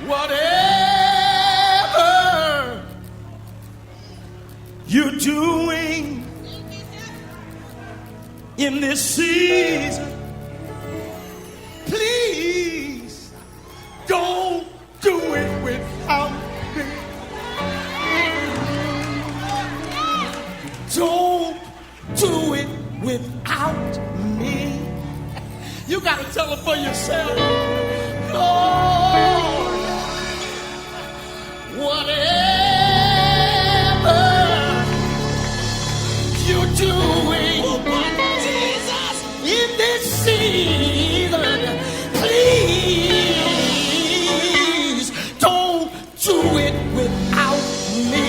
Whatever you're doing in this season, please don't do it without me. Don't do it without me. You got to tell it for yourself. Lord, whatever you're doing, Jesus, in this season, please don't do it without me.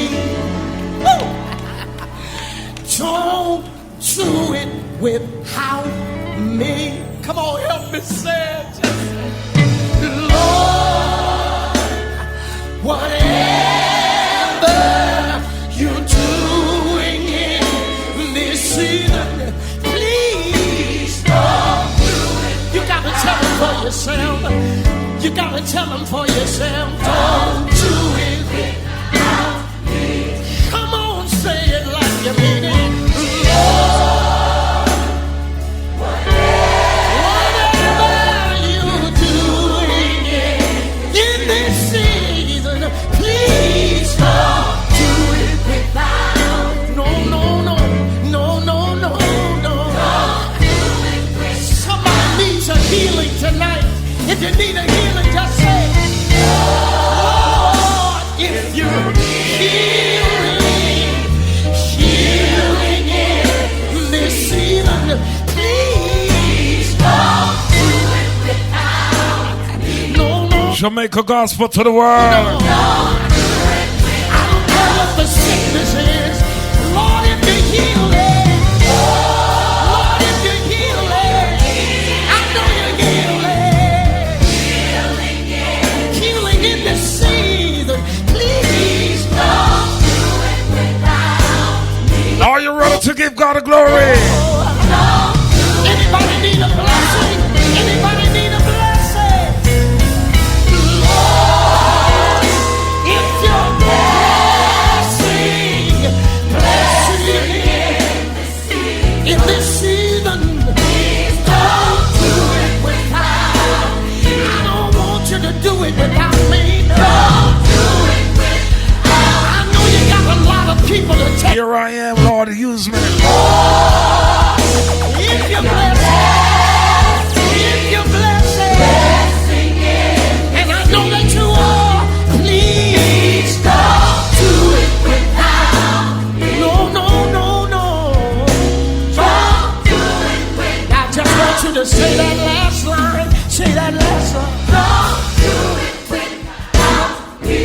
Woo! Don't do it without me. Come on, help me say it. Lord, whatever you're doing in this season, please don't do it. You gotta tell them for yourself. You gotta tell them for yourself. Don't do it without me. Come on, say it like you mean it. Lord, whatever you're doing in this season, please don't do it without. No. Somebody needs a healing tonight. If you need a healing, just say, Lord, if you're healing in this season, please don't do it without me. No. Jamaica gospel to the world. No. I don't care what the sickness is. Lord, if you heal it. Lord, if you heal it. I know you heal it. Healing in this season. Please don't do it without me. Are you ready to give God a glory? Anybody need a blessing? Anybody need a blessing? Lord, if you're blessing in this season, please don't do it without. I don't want you to do it without me. Don't do it without. I know you got a lot of people to take. Here I am, Lord, use me. If you're blessing, and I know that you are, please don't do it without me. No. Don't do it without. I just want you to say that last line. Say that last line. Don't do it without me.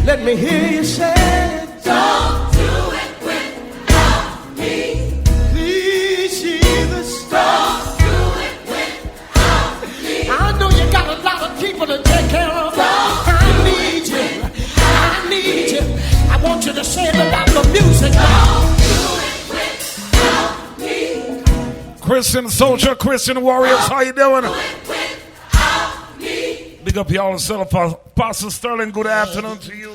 Let me hear you say it. Don't do it without me. Please, Jesus, don't do it without me. I know you got a lot of people to take care of. I need you. I want you to say it without the music. Don't do it without me. Christian soldier, Christian warriors, how you doing? Big up y'all and Pastor Sterling, good afternoon to you.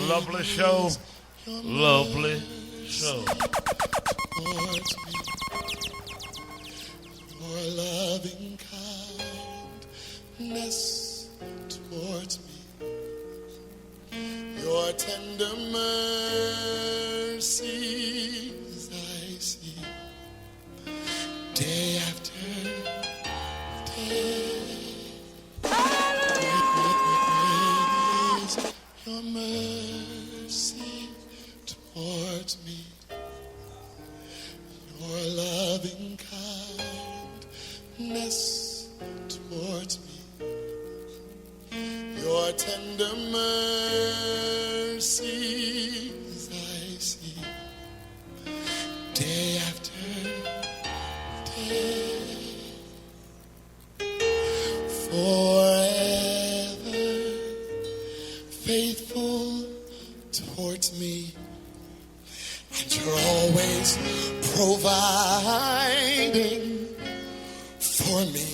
Lovely show. Lovely show. Your loving kindness towards me, your tender mercies I see day after day. Great is your mercy towards me, your loving kindness towards me, your tender mercies I see day after day. Forever faithful towards me, and you're always providing for me.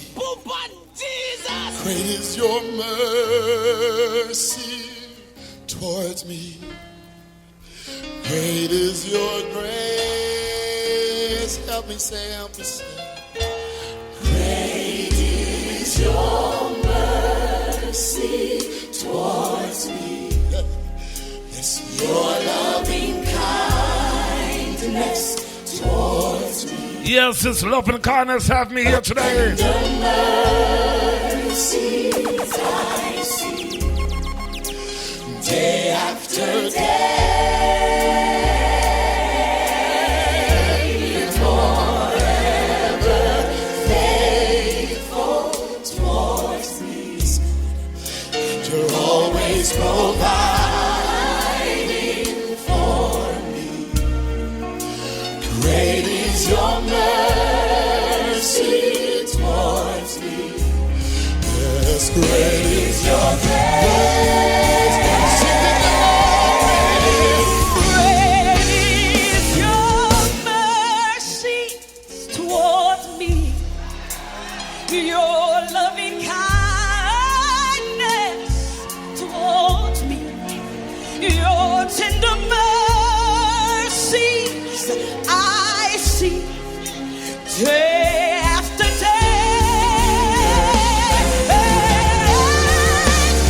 Jesus! Great is your mercy towards me. Great is your grace. Help me say, help me say. Great is your mercy towards me. Yes, your loving kindness towards me. Yes, His love and kindness have me here today. The mercies I see day after day, forever faithful towards me. And you're always providing for me. Great is your mercy towards me. Yes, great is your grace. Great is your mercy towards me. Your loving kindness towards me. Your tender mercies I see day after day.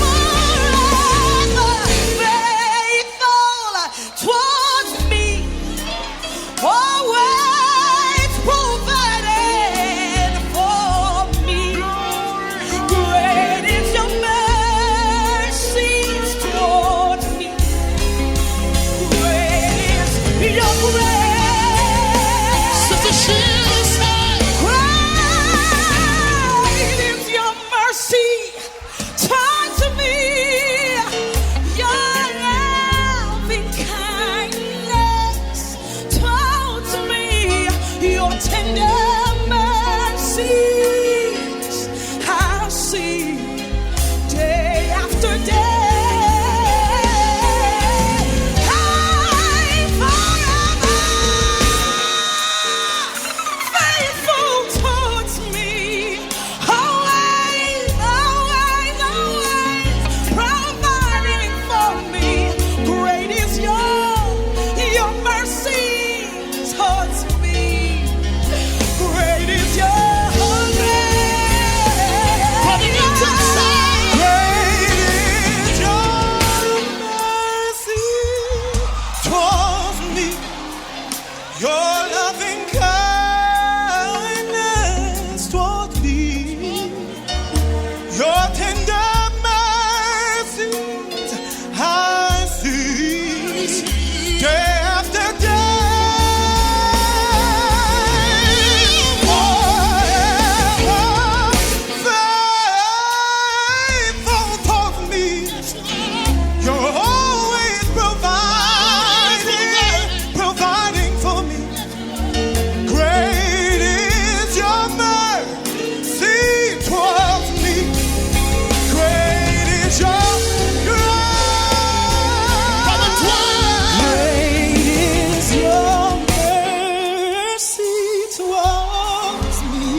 Forever faithful towards me. Always provided for me. Great is your mercies towards me. Great is your grace. Great is your mercy towards me. Your loving kindness towards me. Your tender mercies I see day after day. I'm forever faithful towards me. Always, always, always providing for me. Great is your mercy towards me. Great is your grace. Great is your mercy towards me. Your loving kindness towards me. Your tender mercies I see day after day. Forever faithful towards me. You're always providing for me. Great is your mercy towards me. Great is your grace. Great is your mercy towards me.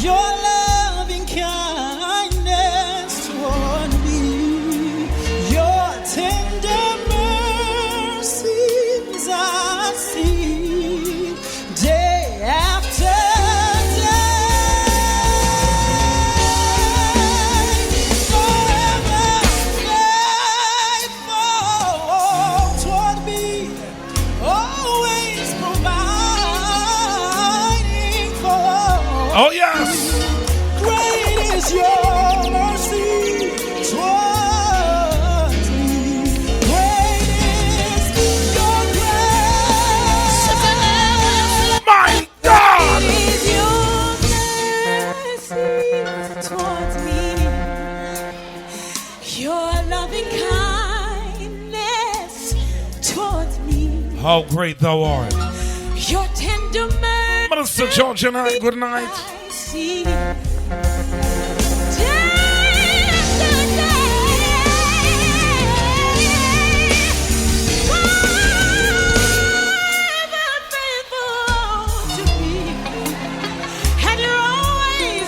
Your loving kindness toward me. Your tender mercies I see day after day. Forever faithful toward me. Always providing for. Oh, yes. Great is your mercy towards me. Great is your grace. My God. Great is your mercy towards me. Your loving kindness towards me. How great thou art. Your tender mercy. Minister George and I, good night. I see day after day. Forever faithful to me. And you're always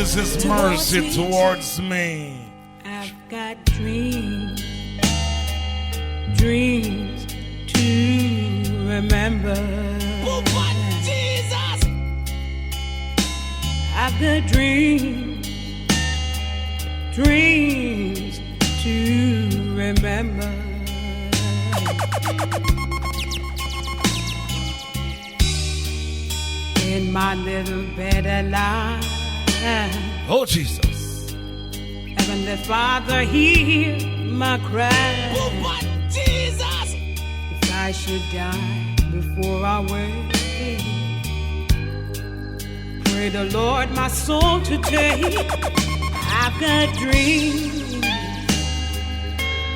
is his mercy towards me. I've got dreams, dreams to remember. Oh, but Jesus! I've got dreams, dreams to remember. In my little bed alive, Oh, Jesus. Heavenly Father, hear my cry. Oh, but Jesus! If I should die before I wake, pray the Lord my soul to take. I've got dreams,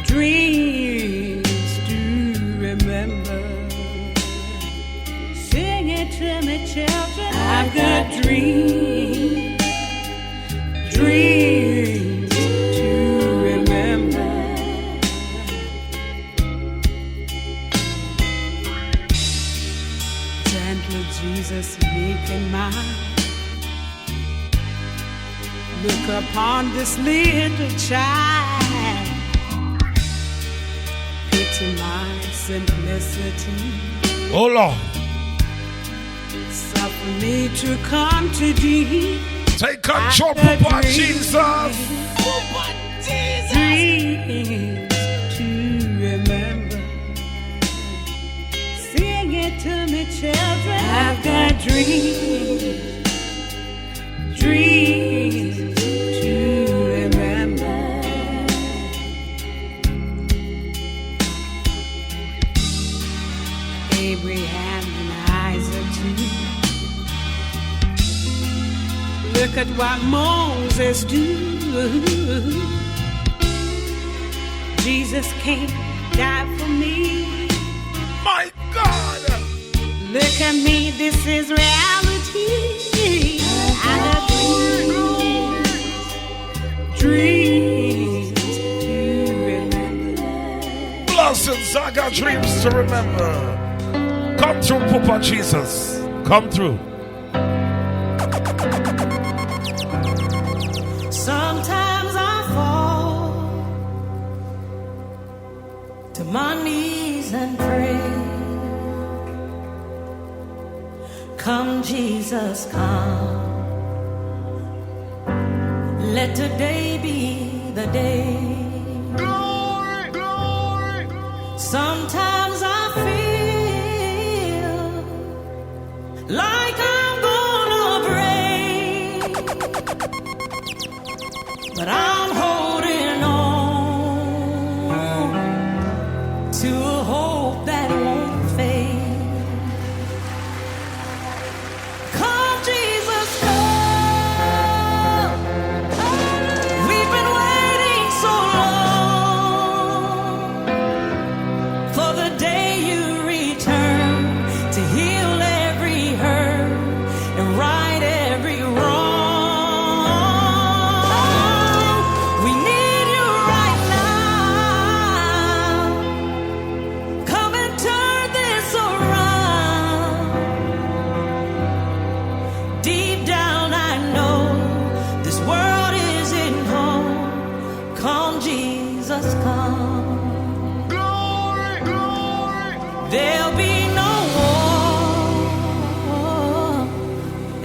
dreams to remember. Sing it to me, children. I've got dreams, dreams to remember. Gently, Jesus, meek and mild, look upon this little child. Pity my simplicity. Oh, Lord. Suffer me to come to thee. Take control, Papa Jesus. Oh, but Jesus! Dreams to remember. Sing it to me, children. I've got dreams, dreams to remember. Abraham and Isaac too. Look at what Moses do. Jesus came, died for me. My God. Look at me, this is reality. I got dreams, dreams to remember. Blessings, I got dreams to remember. Come through, Papa Jesus. Come through. Sometimes I fall to my knees and pray. Come, Jesus, come. Let today be the day. Glory, glory! Sometimes I feel like I'm gonna break, but I'm holding on to a hope that won't fade. Come, Jesus, come. We've been waiting so long for the day you return to heal every hurt and right every wrong. We need you right now. Come and turn this around. Deep down I know this world isn't home. Come, Jesus, come. Glory, glory! There'll be no war,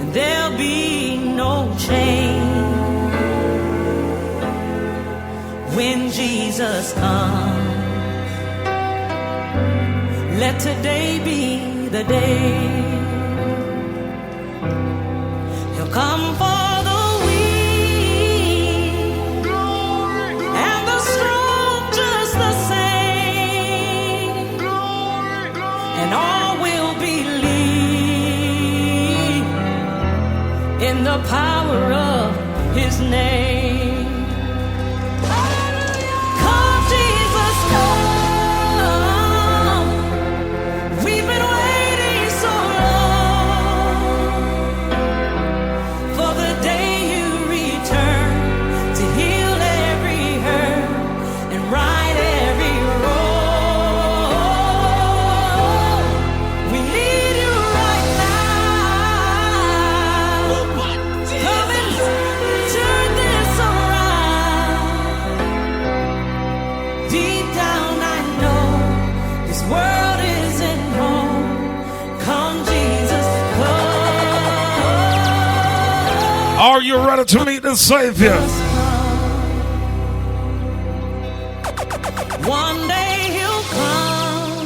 and there'll be no change when Jesus comes. Let today be the day. He'll come for the weak Glory, and the strong just the same. glory, glory! And all will believe in the power of his name. Come, Jesus, come. We've been waiting so long for the day you return to heal every hurt and right every wrong. We need you right now. Oh, but Come and Jesus! Are you ready to meet the Savior? One day he'll come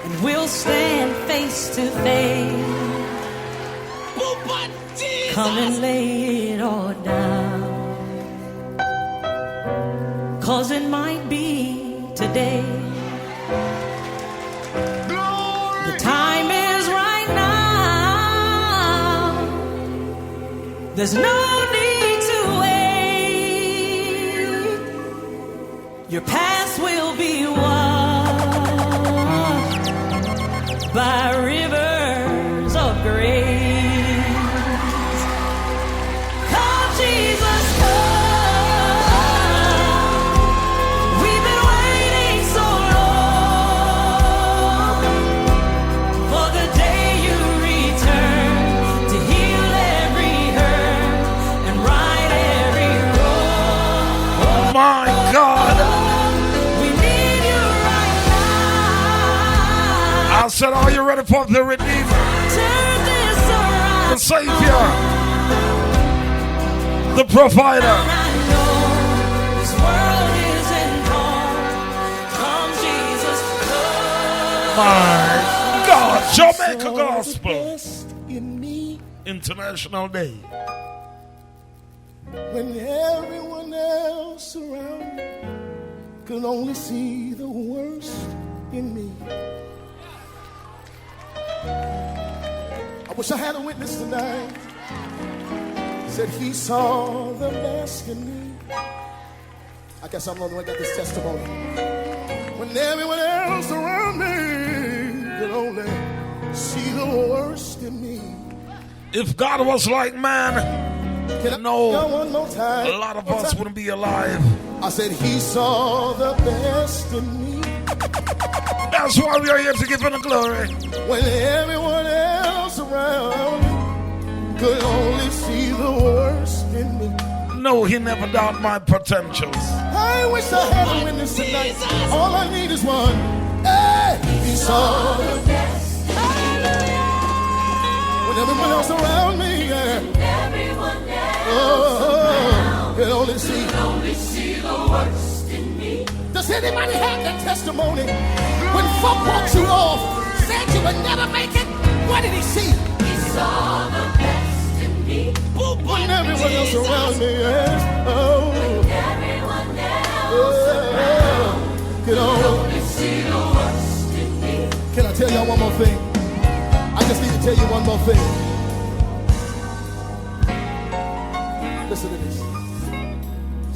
and we'll stand face to face. Come and lay it all down, 'cause it might be today. The time is right now. There's no need to wait. Your past will be washed by rivers of grace. Come, Jesus, come. We've been waiting so long for the day you return to heal every hurt and right every wrong. Oh my God. We need you right now. I said, are you ready for the Redeemer, Turn this around. the Savior, the Provider? I know this world isn't home. Come, Jesus, come. My God, Jamaica Gospel Best in me International Day. when everyone else around me could only see the worst in me. I wish I had a witness tonight. Said he saw the best in me. I guess I'm the only one that got this testimony. When everyone else around me could only see the worst in me. If God was like man, Can I no, go one more time? a lot of us wouldn't be alive. I said he saw the best in me. That's why we are here to give him the glory. When everyone else around me could only see the worst in me. No, he never doubted my potentials. I wish I had a witness tonight. All I need is one. Hey, he saw the best. When everyone else around me, yeah, could only see the worst in me. Does anybody have that testimony? When folk walked you off, said you would never make it, what did he see? He saw the best in me. When everyone else around me, yes, oh, Everyone else could only. only see the worst in me. Can I tell y'all one more thing? I just need to tell you one more thing. Listen to this.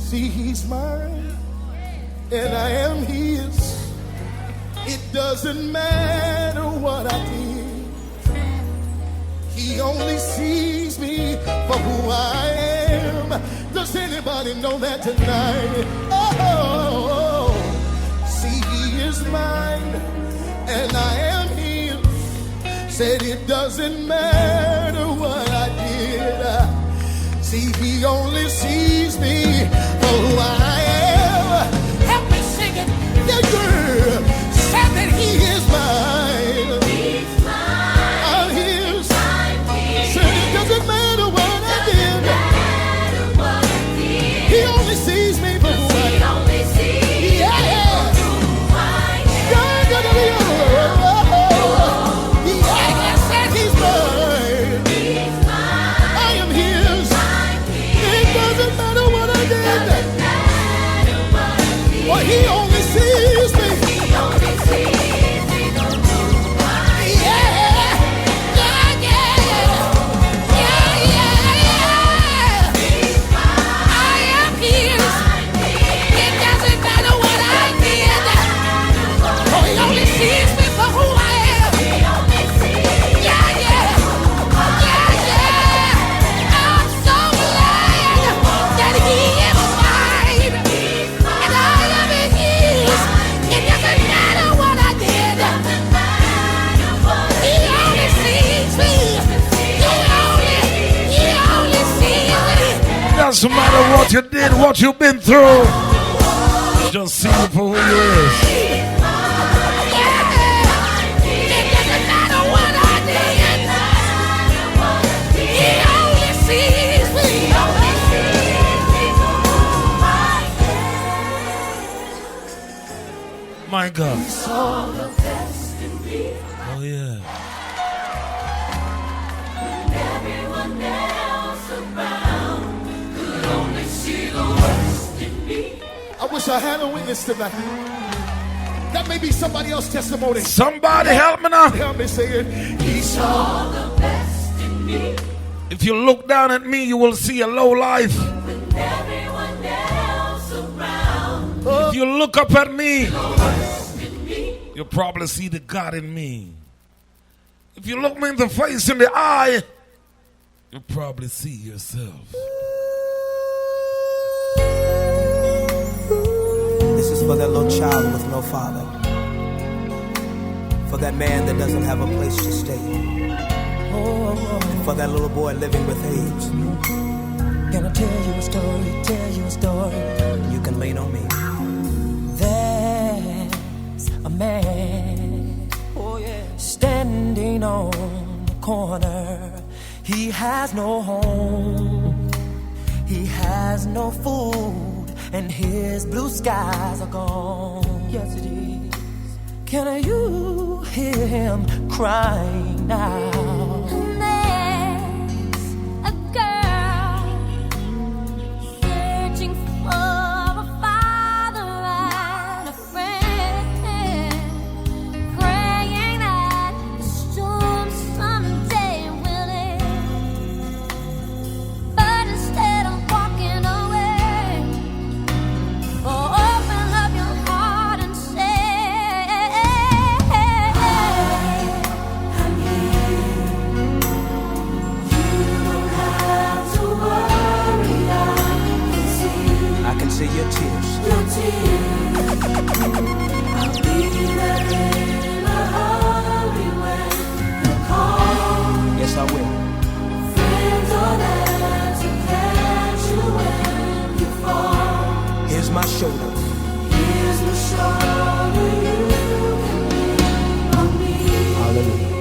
See, he's mine, and I am his. It doesn't matter what I did. He only sees me for who I am. Does anybody know that tonight? Oh, see, he is mine, and I am his. Said it doesn't matter what I did. See, he only sees me for who I am. Help me sing it. Yeah, girl. Said that he is mine. He's mine. I'm his. I'm his. Said it doesn't matter what I did. Matter what I did. He only sees me for who I He am. only sees Yeah. who I am. God, gonna be yeah, said he's mine. He's mine. I am his. I'm his. It doesn't matter what I did. Doesn't matter what I did. Well, he only sees me. He only sees me for who I am. Yeah. Yeah, yeah. Yeah, yeah. He's mine. I am his. I'm his. It doesn't matter what I did. Oh, he only sees me for who I am. He only sees Yeah, yeah. Yeah, yeah. I'm so glad that he is mine. And I am his. It doesn't matter what I did. He only sees me. He only sees me. Doesn't matter what you did, what you've been through. Just see you for who you is. Yeah. It doesn't matter what I did. He My God. He saw the best in me. Oh, yeah. When everyone else around could only see the worst in me. I wish I had a witness tonight. That may be somebody else's testimony. Somebody help me now. Help me say it. He saw the best in me. If you look down at me, you will see a low life. When everyone else around, If you look up at me, the worst in me. you'll probably see the God in me. If you look me in the face, in the eye, you'll probably see yourself. This is for that little child with no father. For that man that doesn't have a place to stay. And for that little boy living with AIDS. Gonna tell you a story. You can lean on me. There's a man standing on the corner. He has no home. He has no food. And his blue skies are gone. Yes, it is. Can you hear him crying now? There's a girl searching for a father and a friend, praying that the storm someday will end. But instead of walking away, open up your heart and say, I'm here. You don't have to worry. I can see your tears. Your tears. I'll be there in a hurry when you call. Yes, I will. Friends are there to catch you when you fall. Here's my shoulder. Here's my shoulder, you can lean on me. Hallelujah.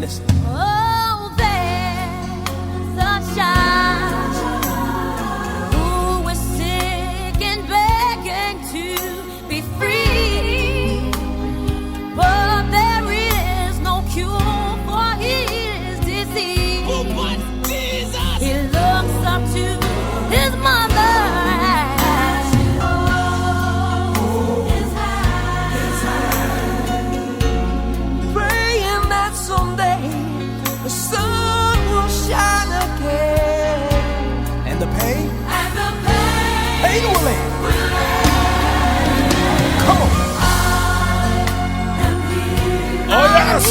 Listen. oh, there's a child who is sick and begging to be free, but there is no cure for his disease. He looks up to his mother. Praying that someday the sun will shine again. And the pain? And the pain Pain will end. will end. Come on. am here. Oh, yes. You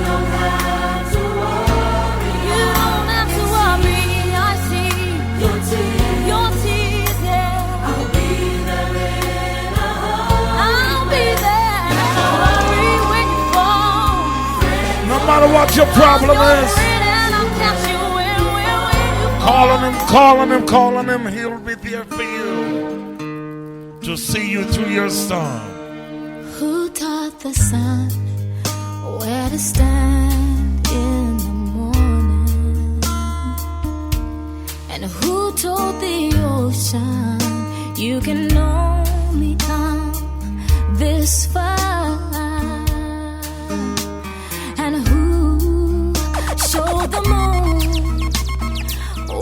don't have to worry. You don't have to worry, I see Your tears. your tears, yeah. I'll be there in a hurry. I'll be there. Don't worry when you fall. No matter what your problem You're is, afraid and I'll catch you when you calling him, he'll be there for you to see you through your storm. Who taught the sun where to stand in the morning? And who told the ocean you can only come this far? And who showed the moon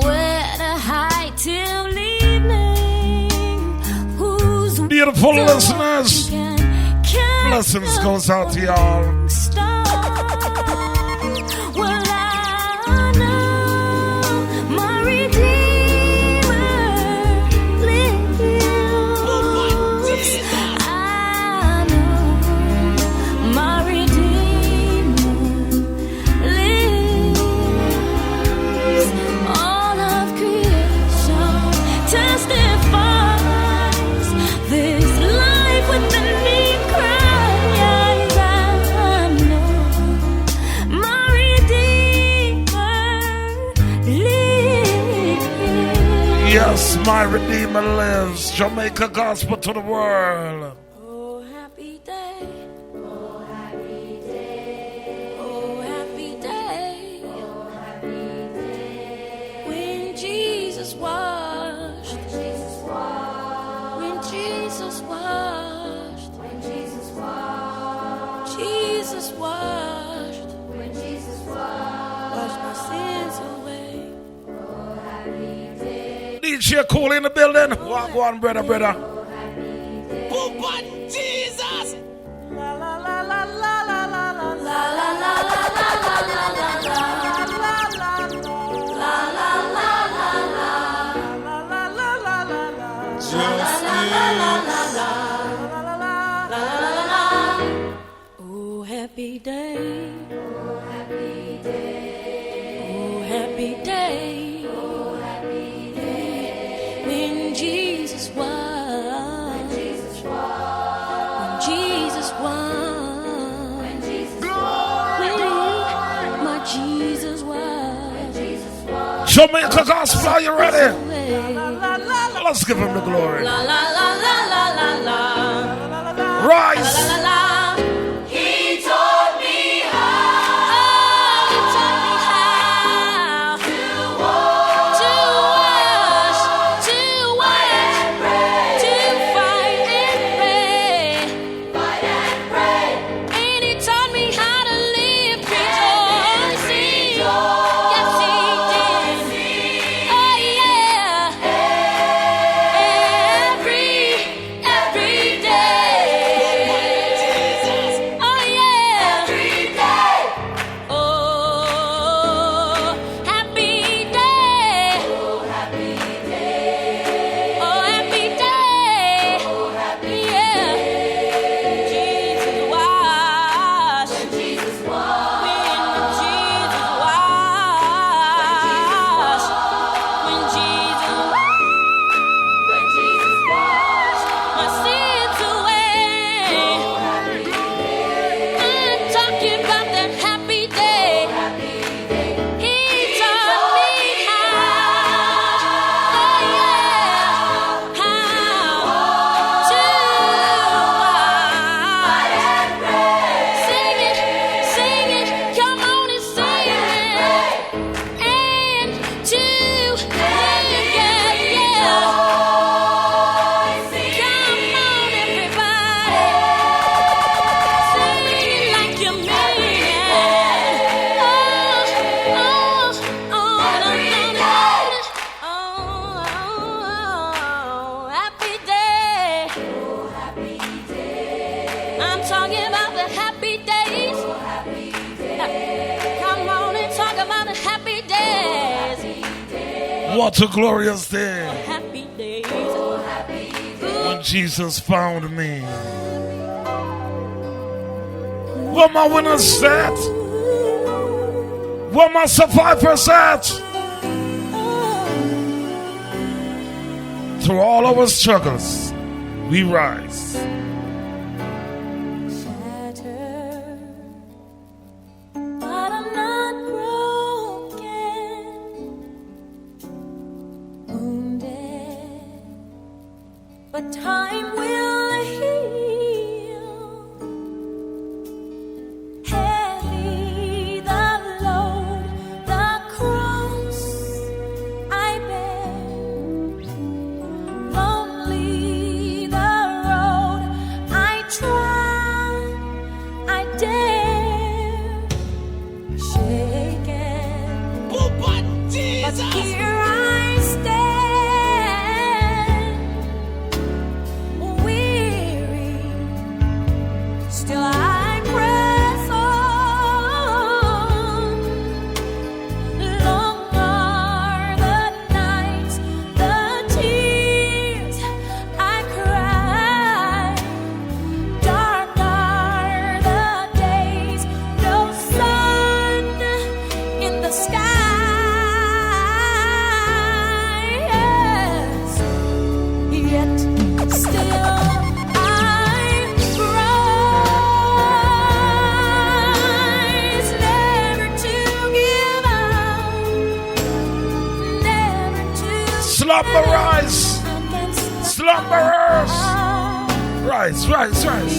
where to hide till evening? Whose Beautiful listeners, can blessings goes out to y'all. Well, I know my Redeemer lives. I know my Redeemer lives. All of creation testifies this life within me cries. I know my Redeemer lives. Yes, my Redeemer lives. Jamaica gospel to the world. Oh, happy day. Oh, happy day. Oh, happy day. Oh, happy day. When Jesus Jesus washed, when Jesus washed, when Jesus washed, when Jesus washed, Jesus washed, when Jesus washed my sins away. Oh, happy day. DJ Cool in the building. Walk on, brother. Oh, but Jesus. La la la la la la la la la la la la la la la oh, happy day. Oh, happy day. Oh, happy day. Oh, happy day. When Jesus won. When Jesus won. When Jesus won. When Jesus won. When my Jesus won. When Jesus won. Jamaica Gospel, are you ready? Let's give him the glory. La la la la la la la. Rise. La la la. He taught me how. Oh, he taught me how to wash, to fight and pray, and he taught me how to live rejoicing. Yes, he did. Oh yeah, every day. Oh yeah, every day. Oh, happy day. Oh, happy day. Oh, happy day. Oh, happy yeah. Jesus washed. When Jesus washed. When Jesus washed my sins away. I'm talking about that happy day. He taught me how. Oh yeah, how to sing it, come on and sing it, and to yeah. Come on, everybody, sing it like you mean it. Happy day. Oh, happy day. I'm talking about the happy days. Oh, happy day. Come on and talk about the happy days. What a glorious day Happy days. Oh, happy days. when Jesus found me. Where my winners at? Where my survivors at? Through all our struggles, we rise. Shattered, but I'm not broken. Wounded, but time will heal. Heavy the load, the cross I bear. Lonely the road I trod, I dare. Shaken, but here I stand. Weary, still I press on. Long are the nights, the tears I cry. Dark are the days, no sun in the sky. Yes, yet still I rise, never to give up, never to Slumber rise. against the Slumberers. odds. Rise.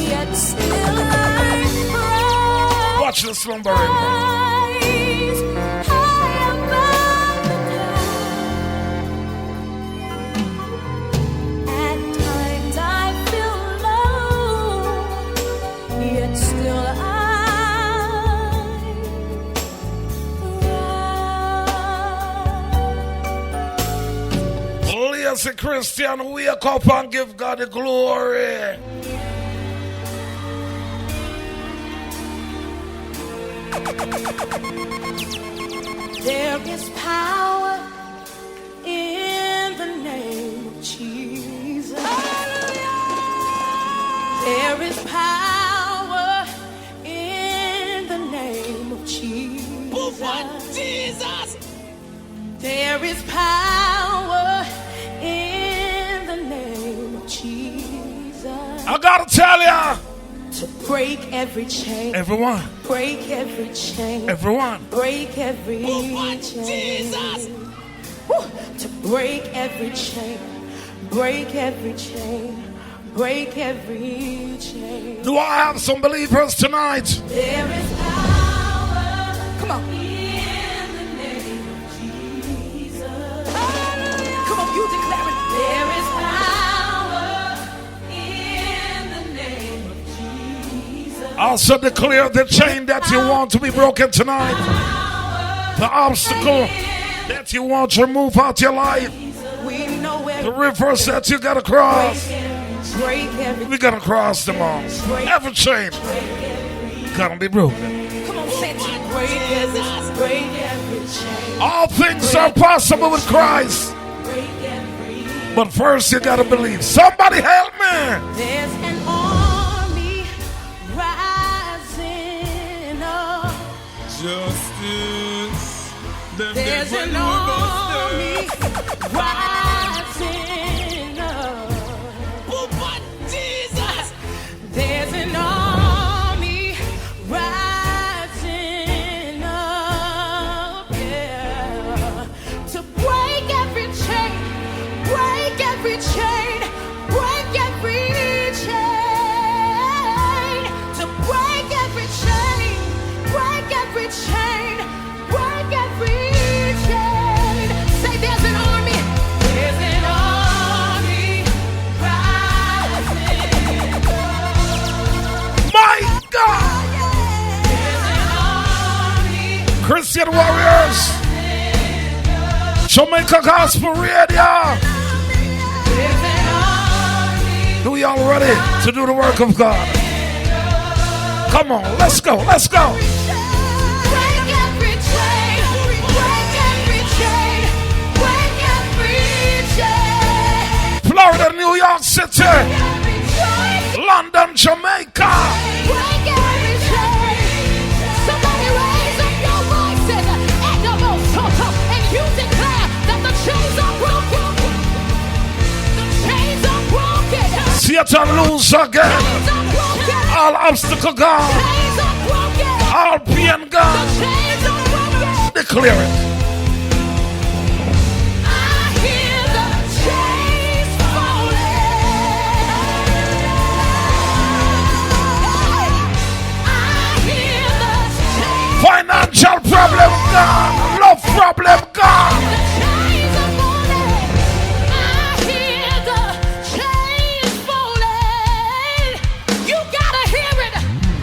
Yet still I Watch the slumbering. rise high above the you say, Christian, wake up and give God the glory. There is power in the name of Jesus. There is power in the name of Jesus. There is power in the name of Jesus. I gotta tell ya. To break every chain. Everyone. Break every chain. Everyone. Break every chain. Woo. To break every chain. Break every chain. Break every chain. Do I have some believers tonight? There is power. Come on. In the name of Jesus. Hallelujah. Come on, you declare it. There is power in the name of Jesus. Also declare the chain that you want to be broken tonight. The obstacle that you want to remove out your life. We know where the rivers that you gotta cross. We gotta cross them all. Every chain gotta be broken. Come on, say it. Break every chain. All things are possible with Christ. But first you gotta believe. Somebody help me. There's an army rising up. Justice. There's an army rising up. Jesus. There's an army rising up, yeah, to break every chain, break every chain, break every chain, to break every chain, break every chain, break every chain. Say there's an army, there's an army rising up. My God! There's an army Christian warriors, Jamaica Gospel Radio. There's an army. Do y'all ready to do the work of God? Come on, let's go, let's go. Break every chain, break every chain, break every chain, Florida, New York City, every chain, London, Jamaica. break every chain. Somebody raise up your voices and you declare that the chains are broken. The chains are broken. Satan lose again. Chains are broken. All obstacle gone. Chains are broken. All pain gone. Chains are broken. Declare it. I hear the chains falling. I hear the chains. Financial problem gone. Love problem gone. The chains are falling. I hear the chains falling. You gotta hear it.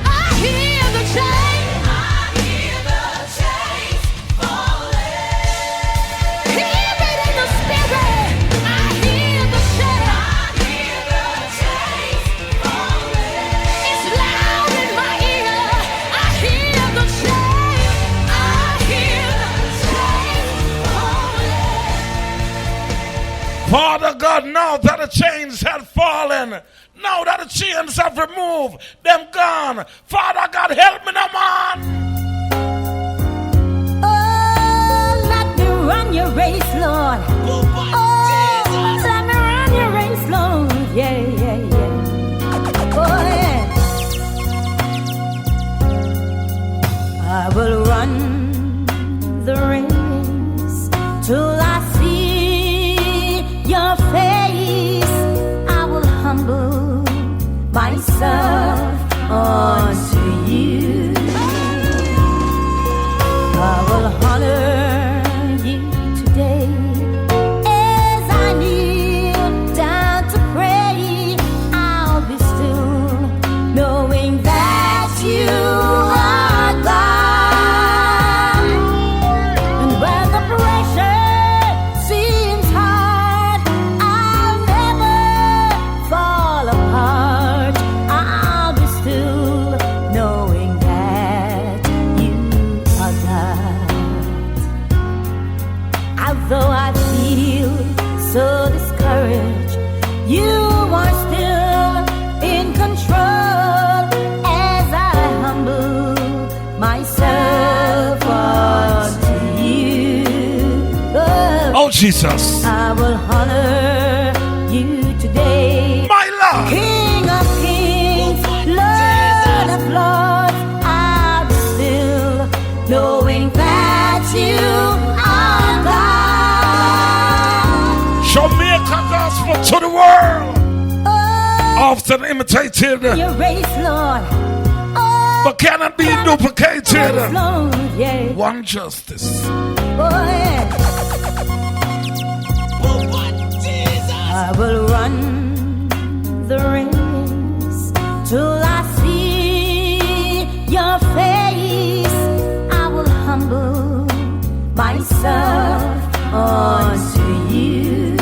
I hear the chains. I hear the chains falling. Hear it in the spirit. I hear the chains. I hear the chains falling. It's loud in my ear. I hear the chains. I hear the chains falling. Father God, now that the chains have fallen, now that the chains have removed, them gone. Father God, help me now, man. Oh, let me run your race, Lord. Oh, let me run your race, Lord. Yeah, yeah, yeah. Oh, yeah. I will run the race till I see your face. I will humble myself unto you. I will honor you today as I kneel down to pray. I'll be still, knowing that you are God. Jesus. I will honor you today. My Lord. King of kings, Lord of lords, I'll be still, knowing that you are God. Jamaica gospel to the world. Often imitated, Your race, Lord. but cannot be duplicated. Lord, yeah. One justice. Oh, yeah. I will run the race till I see your face. I will humble myself unto you.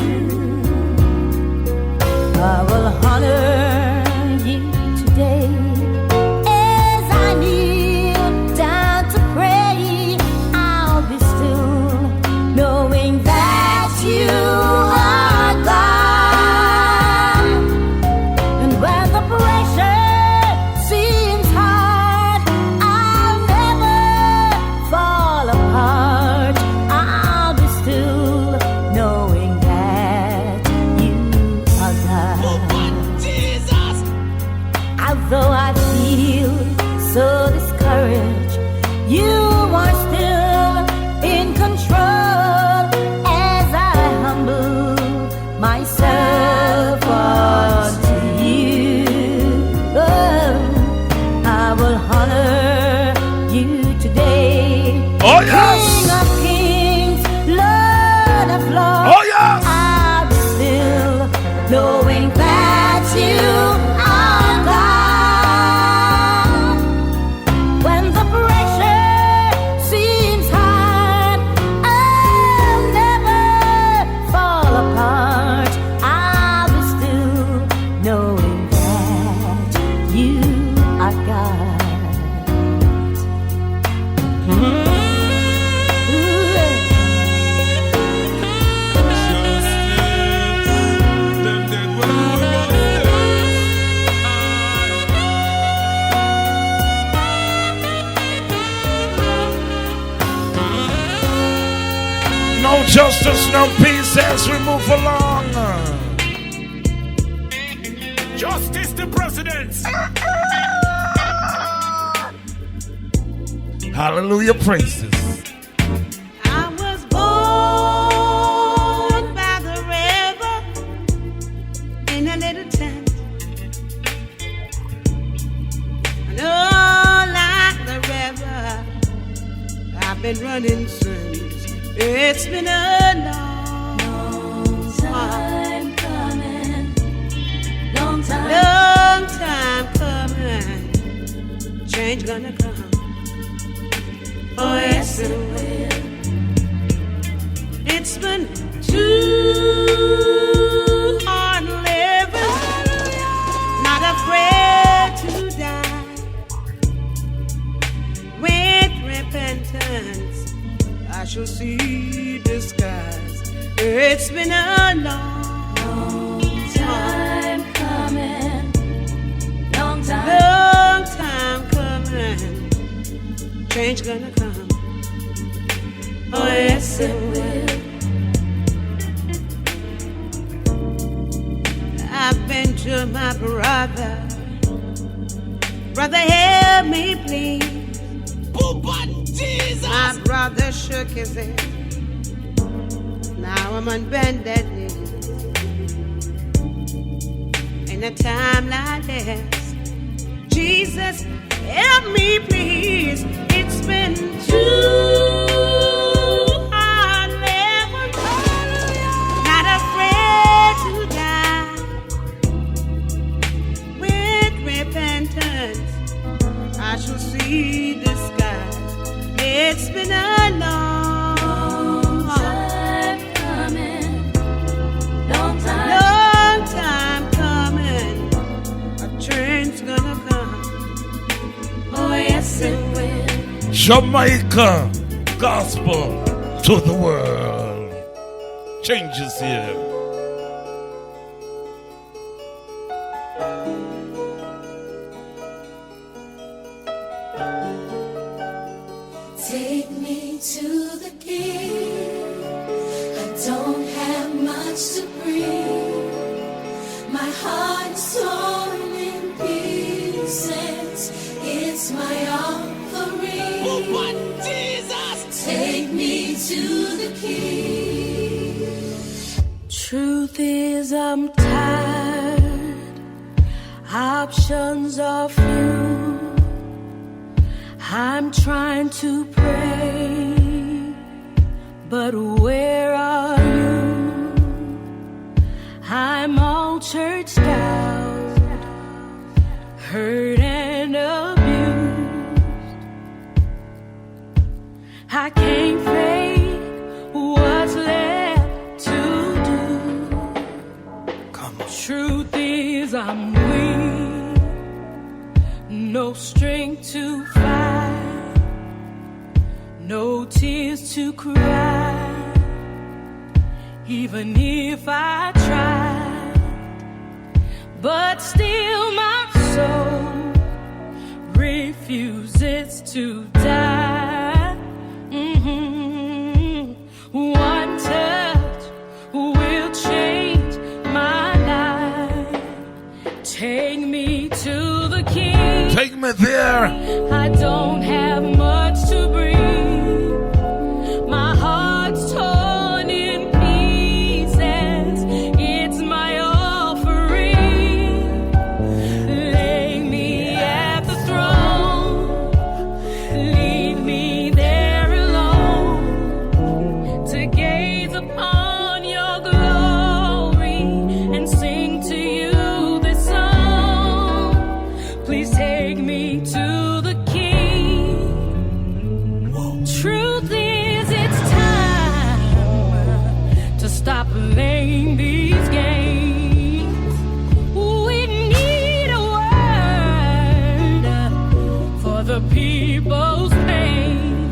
I will honor you today as I kneel down to pray. I'll be still, knowing that you are God. And when the pressure seems hard, I'll never fall apart. I'll be still, knowing that you are God. Although I feel so discouraged, you are still in control as I humble myself unto you. Oh, I will honor you today. Oh, yes. King of kings, Lord of lords. Oh, yes. I'll be still, knowing that you are God. When the pressure seems hard, I'll never fall apart. I'll be still, knowing that you are God. Ooh. No justice, no peace as we move along. Justice the president. Hallelujah, praises. I was born by the river in a little tent. I know like the river, I've been running since. It's been a long Time coming, long time. long time coming. Change gonna come. Oh yes it will. It's been too hard living, not afraid to die. With repentance, I shall see the skies. It's been a long Time coming, long time. long time coming. Change gonna come. Oh yes it will. I've been to my brother. Brother, help me please. My brother shook his head. Now I'm on bended knee. In a time like this, Jesus, help me please. It's been too hard living, not afraid to die. With repentance, I shall see the skies. It's been a long Time coming, long time. long time coming. A train's gonna come. Oh yes it will. Jamaica gospel to the world. Changes here. Take me to the King. I don't Truth is, I'm tired. Options are few. I'm trying to pray, but where are you? I'm all churched out, hurt and abused. I can't fake what's left to do. Come on. Truth is, I'm weak, no strength to fight, no tears to cry. Even if I tried, but still my soul refuses to die. One touch will change my life. Take me to the King. Take me there. I don't have much to breathe. My heart's torn in pieces. It's my offering. Lay me at the throne. Leave me there alone to gaze upon your glory and sing to you this song. Please take me to the King. Truth is, it's time to stop playing these games. We need a word for the people's pain.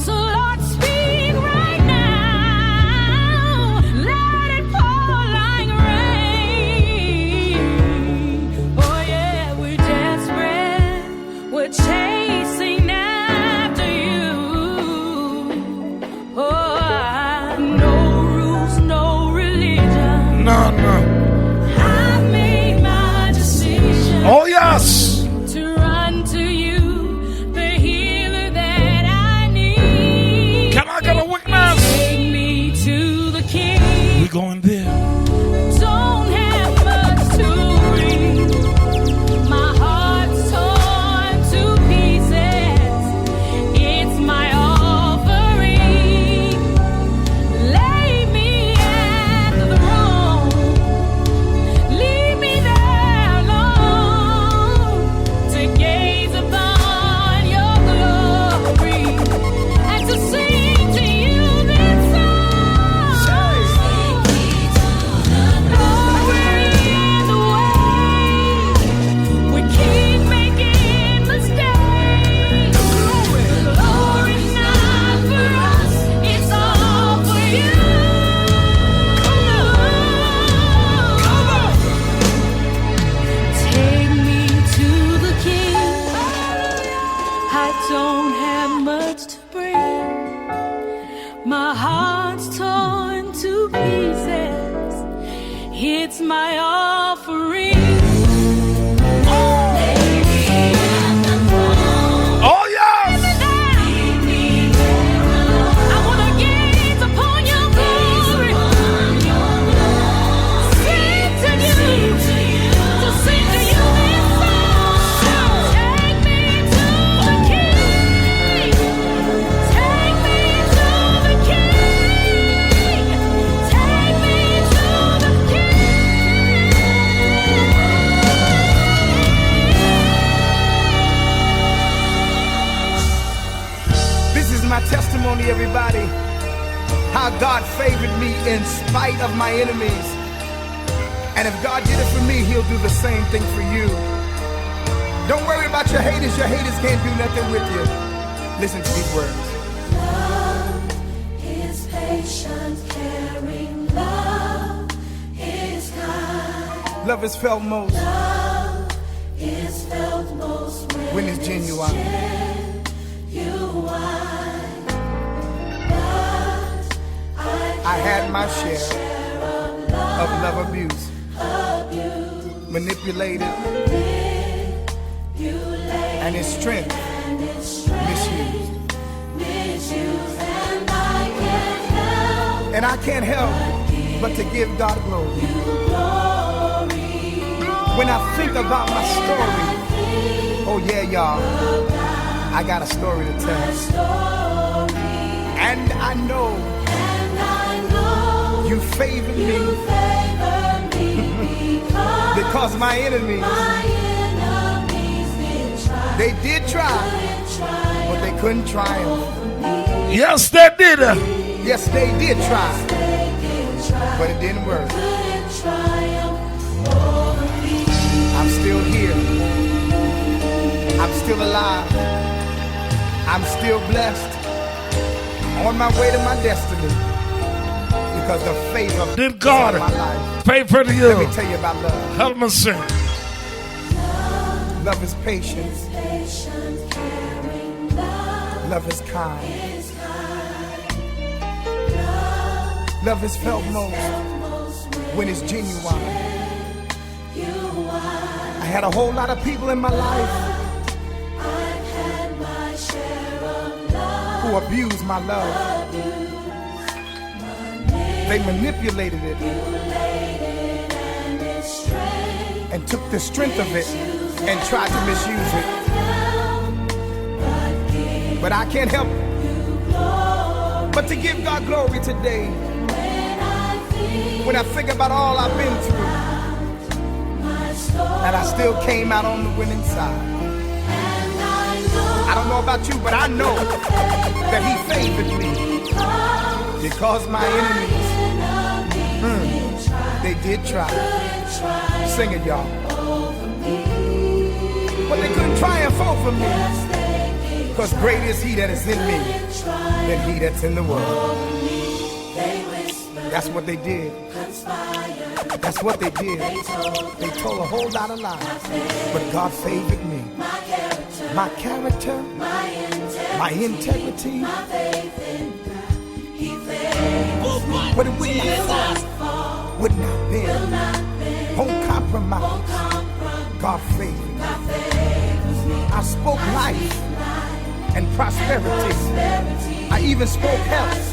So Lord, speak right now. Let it pour like rain. Oh yeah, we're desperate. We're chasing after you. Oh, no rules, no religion. No, no. I've made my decision Oh, yes. to run to you, the healer that I need. Can I get a witness? Take me to the King. We're going there. Don't have much to breathe. My heart's torn to pieces. It's my offering. Lay me at the throne. Leave me there alone to gaze upon your glory and to sing to you this song. Glory and the way. We keep making mistakes. Glory not for us, it's all for you. Take me to the King. I don't have much to bring. My heart's torn to pieces. It's my offering. Oh, yes. I wanna gaze upon your glory. Sing to you, to sing to you this song. Take me to the King. Take me to the King. Take me to the King. This is my testimony, everybody. How God favored me in spite of my enemies. And if God did it for me, he'll do the same thing for you. Don't worry about your haters. Your haters can't do nothing with you. Listen to these words. Love is patient, caring. Love is kind. Love is felt most Love is felt most when it's genuine. I had my share of love abuse, manipulated, and its strength misused. And I can't help but to give God glory. When I think about my story, oh yeah, y'all, I got a story to tell. And I know you favored me because my enemies, they did try, but they couldn't triumph. Yes, they did. Yes, they did try, but it didn't work. I'm still here. I'm still alive. I'm still blessed. On my way to my destiny. Because the favor did God of my life. favor you? Let me tell you about love. Help me sing. Love is patient. Love is kind. Love is felt most when it's genuine. I had a whole lot of people in my life who abused my love. They manipulated it and took the strength of it and tried to misuse it. But I can't help but to give God glory today. When I think about all I've been through, and I still came out on the winning side. I don't know about you, but I know that He favored me because my enemies, they did try. Sing it, y'all. But they couldn't triumph over me because great is He that is in me than he that's in the world. That's what they did. That's what they did. They told a whole lot of lies. But God favored me. My character, my integrity. But it would not fall, would not bend, won't compromise. God favored me. I spoke life and prosperity. I even spoke health.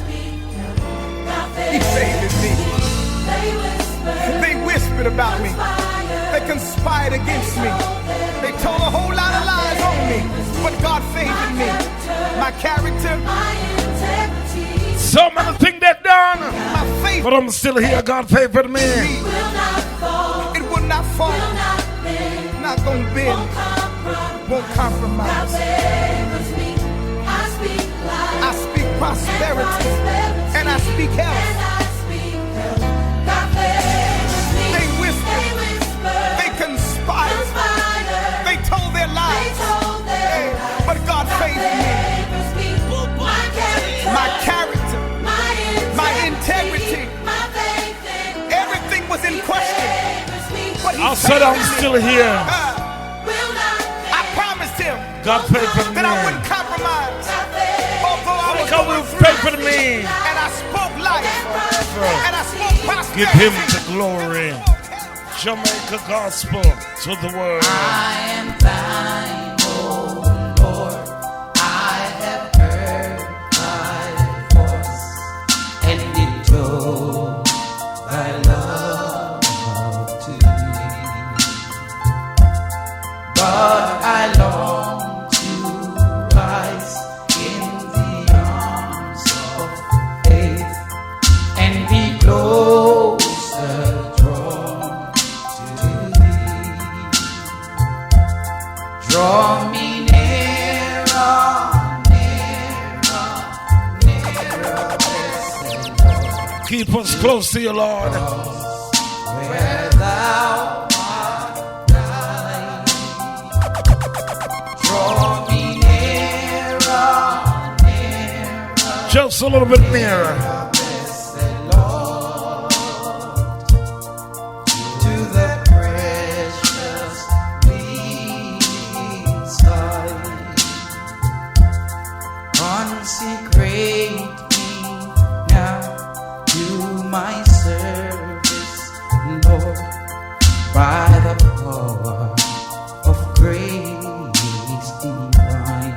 He favored me. They whispered about me. They conspired against me. They told a whole lot of lies on me. But God favored me. My character, my integrity. So many things they've done. My faith. But I'm still here. God favored me. It will not fall. It will not fall. Will not bend. Not gonna bend. Won't compromise. I speak life. I speak prosperity. And I speak health. They whispered. They conspired. They told their lies. But God favored me. My character. My integrity. Everything was in question. But I said I'm still here. I promised Him God favored me. that I wouldn't compromise. Although I was God will favor me. and I spoke life, and I spoke prosperity. Give Him the glory. Jamaica gospel to the world. I am thine, oh Lord. I have heard thy voice, and it told thy love to me. But I long to rise in the arms of faith and be closer drawn to thee. Draw me nearer, nearer, nearer, blessed Lord, Keep us close to you, Lord. where thou art dying. Draw me nearer, nearer, Just a little bit nearer. blessed Lord, to the precious bleeding side. Consecrate me now to my service, Lord, by the power of grace divine.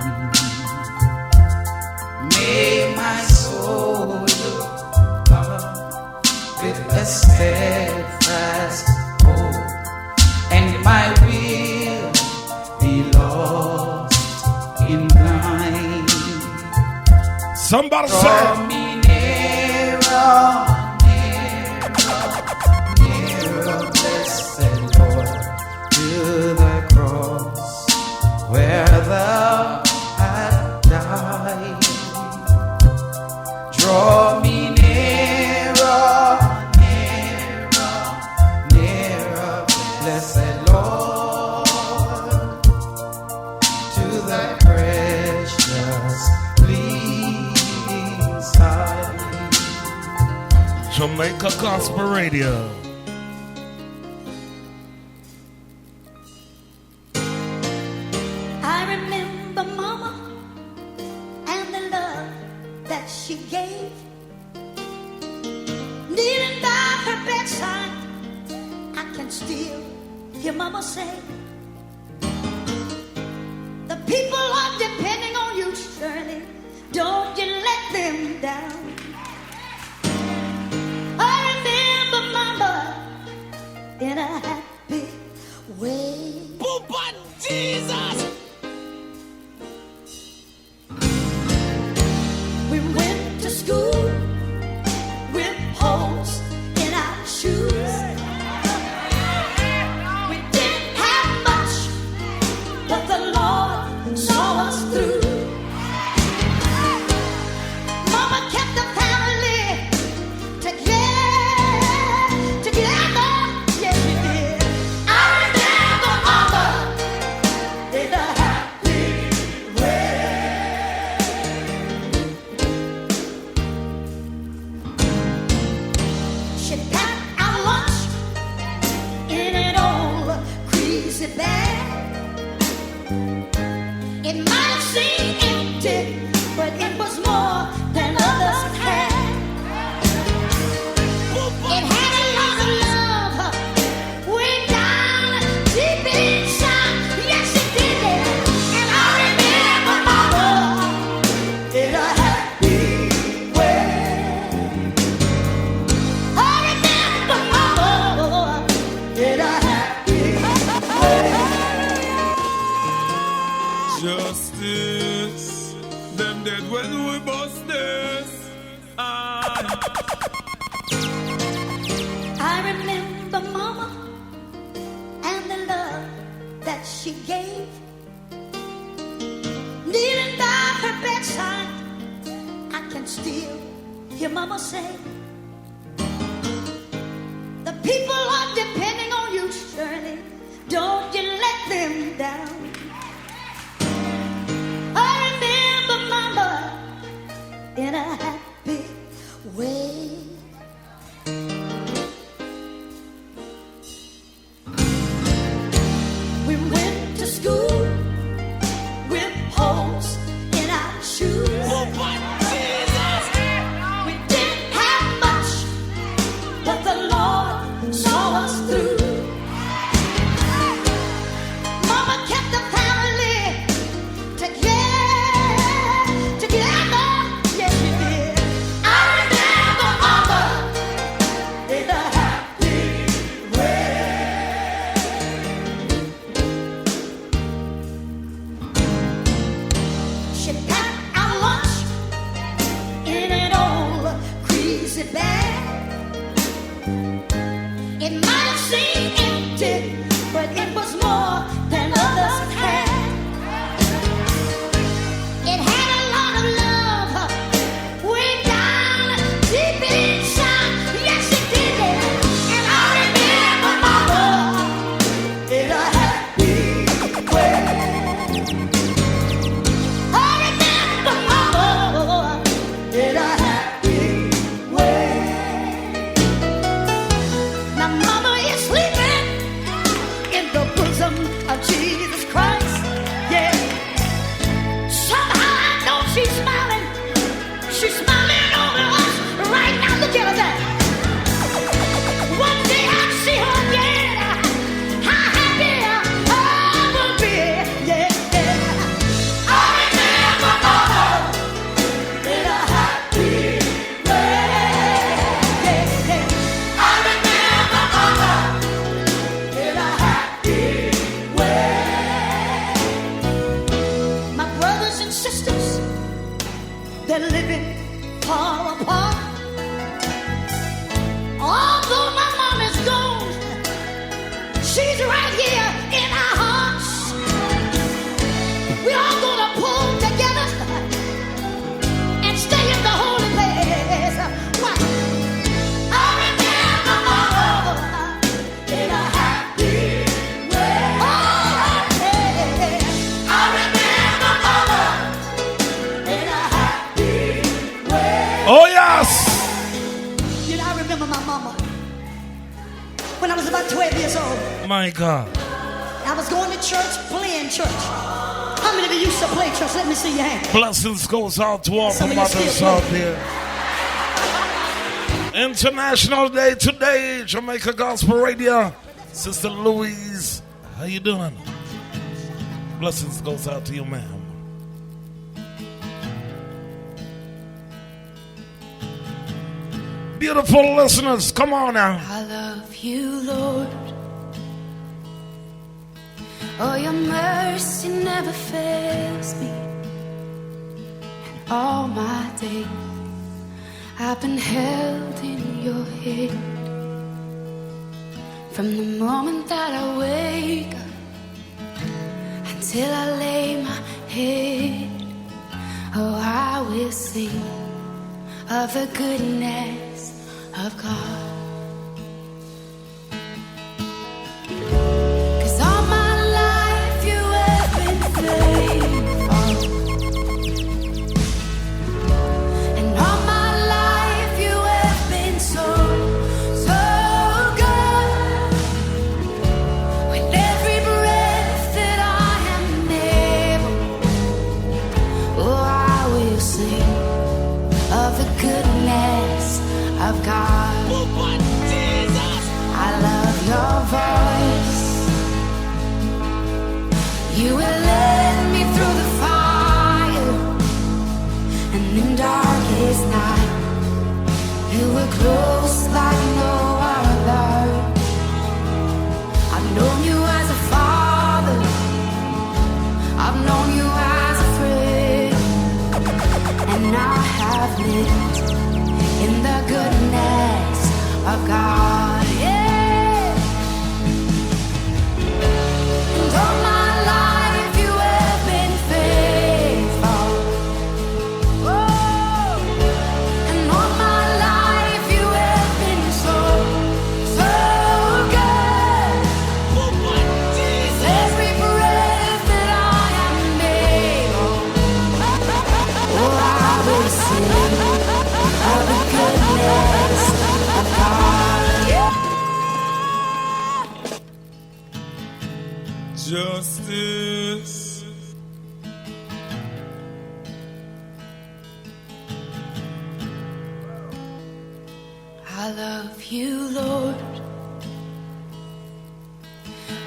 May my soul look up with a steadfast hope, and my will be lost in blind. Somebody Draw say, me nearer, nearer, blessed Lord, to the cross where thou hast died. Draw me nearer, nearer, nearer, blessed Lord, to the precious bleeding side. Jamaica Gospel Radio. I remember Mama and the love that she gave. Kneeling by her bedside, I can still hear Mama say, the people are depending on you, Shirley. Don't you let them down. I remember Mama in a happy way. But Jesus! We went to school with holes in our shoes. We didn't have much, but the Lord saw us through. Mama kept the family together, yes she did. I remember Mama in a happy way. She packed our lunch in an old greasy bag. It might seem empty, but it was more than others had. It had a lot of love way down deep inside. Yes, it did. And I remember Mama in a happy way. I remember Mama in a happy way. Justice, them dead when we bust this. I remember Mama and the love that she gave. Kneeling by her bedside, I can still hear Mama say, the people are depending on you, Shirley. Don't you let them down. I remember Mama in a happy way. We went to school with holes in our shoes. We didn't have much, but the Lord saw us through. Mama kept the family together, yes she did. I remember Mama in a happy way. She packed our lunch in an old greasy bag. It might have seemed empty, but it was more than others had. It had a lot of love way down deep inside. Yes, it did. And I remember Mama in a happy way. I remember Mama in a happy way. Now Mama when I was about 12 years old. My God. I was going to church, playing church. How many of you used to play church? Let me see your hand. Blessings goes out to all Some the of you still mothers play. out there. International Day today, Jamaica Gospel Radio. Sister Louise, how you doing? Blessings goes out to you, ma'am. Beautiful listeners, come on now. I love you, Lord. Oh, your mercy never fails me. And all my days I've been held in your hand. From the moment that I wake up until I lay my head, oh, I will sing of the goodness of God. 'Cause all my life you have been faithful, and all my life you have been so, so good. With every breath that I am able, oh, I will sing of the goodness of God. I love your voice. You will lead me through the fire, and in darkest night you were close like no other. I've known you as a father, I've known you as a friend, and I have lived in the goodness of God, yeah. And all my life you have been faithful. Oh, and all my life you have been so, so good. Every breath that I am able, oh, I will sing of the goodness of God. Yeah. Justice. I love you, Lord.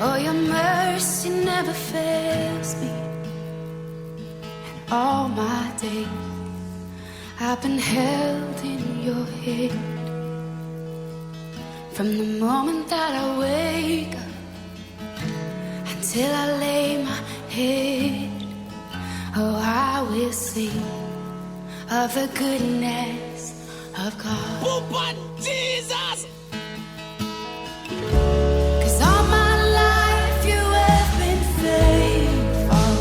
Oh, your mercy never fails me. And all my days I've been held in your hand. From the moment that I wake up until I lay my head, oh, I will sing of the goodness of God. Jesus! 'Cause all my life you have been faithful,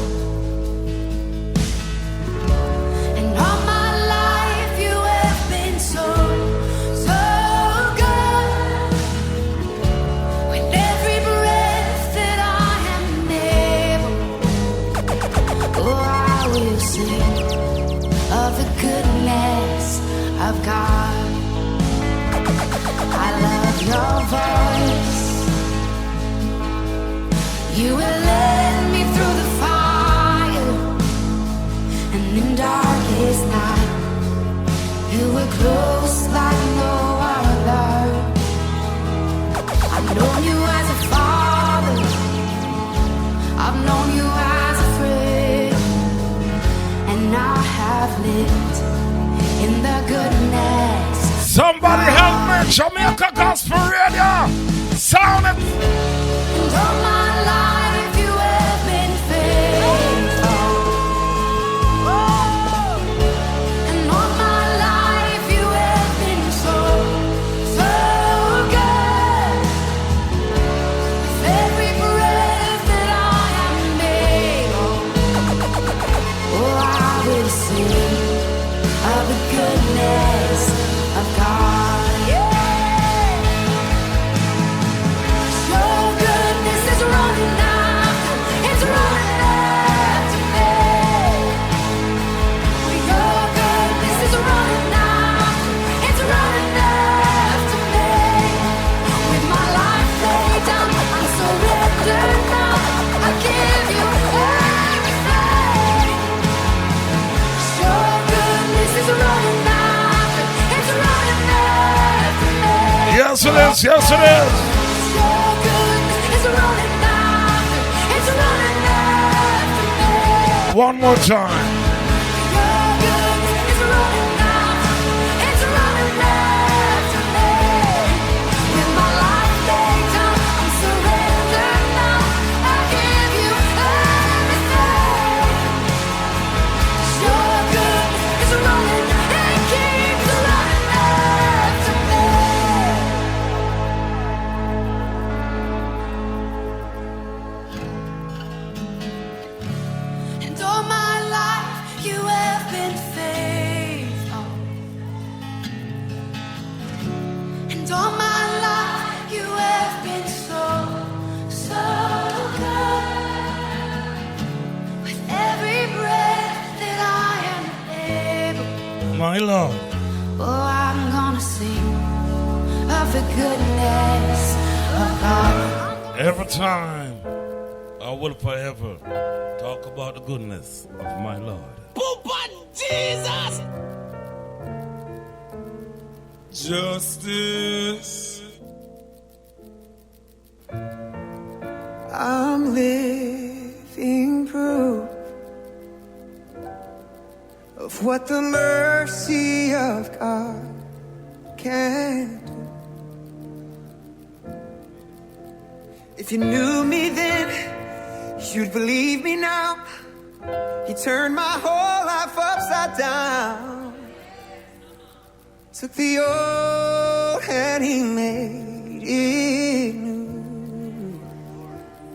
and all my life you have been so, so good. With every breath that I am able, oh, I will sing of the goodness of God. I love your voice. You will lead me through the fire, and in darkest night you were close like no other. I've known you as a father, I've known you as a friend, and I have lived in the goodness. Somebody help me, Jamaica Gospel Radio. Sound it. And all my life you have been faithful. Oh, and all my life you have been so, so good. With every breath that I am able, oh, I will sing of the goodness of God. Yeah. Your goodness is Yes, it is. Yes, it is. Your goodness is running after, it's running after me. One more time. Your goodness is running after, it's running after me. With my life laid down, I'm surrendered now. I give you everything. Your goodness is running, it keeps running after me. And all my life you have been faithful. And all my life you have been so, so good. With every breath that I am able, My Lord. oh, I'm gonna sing of the goodness of God. Every time I will forever talk about the goodness of my Lord. Jesus! Justice. I'm living proof of what the mercy of God can do. If you knew me then, you'd believe me now. He turned my whole life upside down. Took the old and he made it new.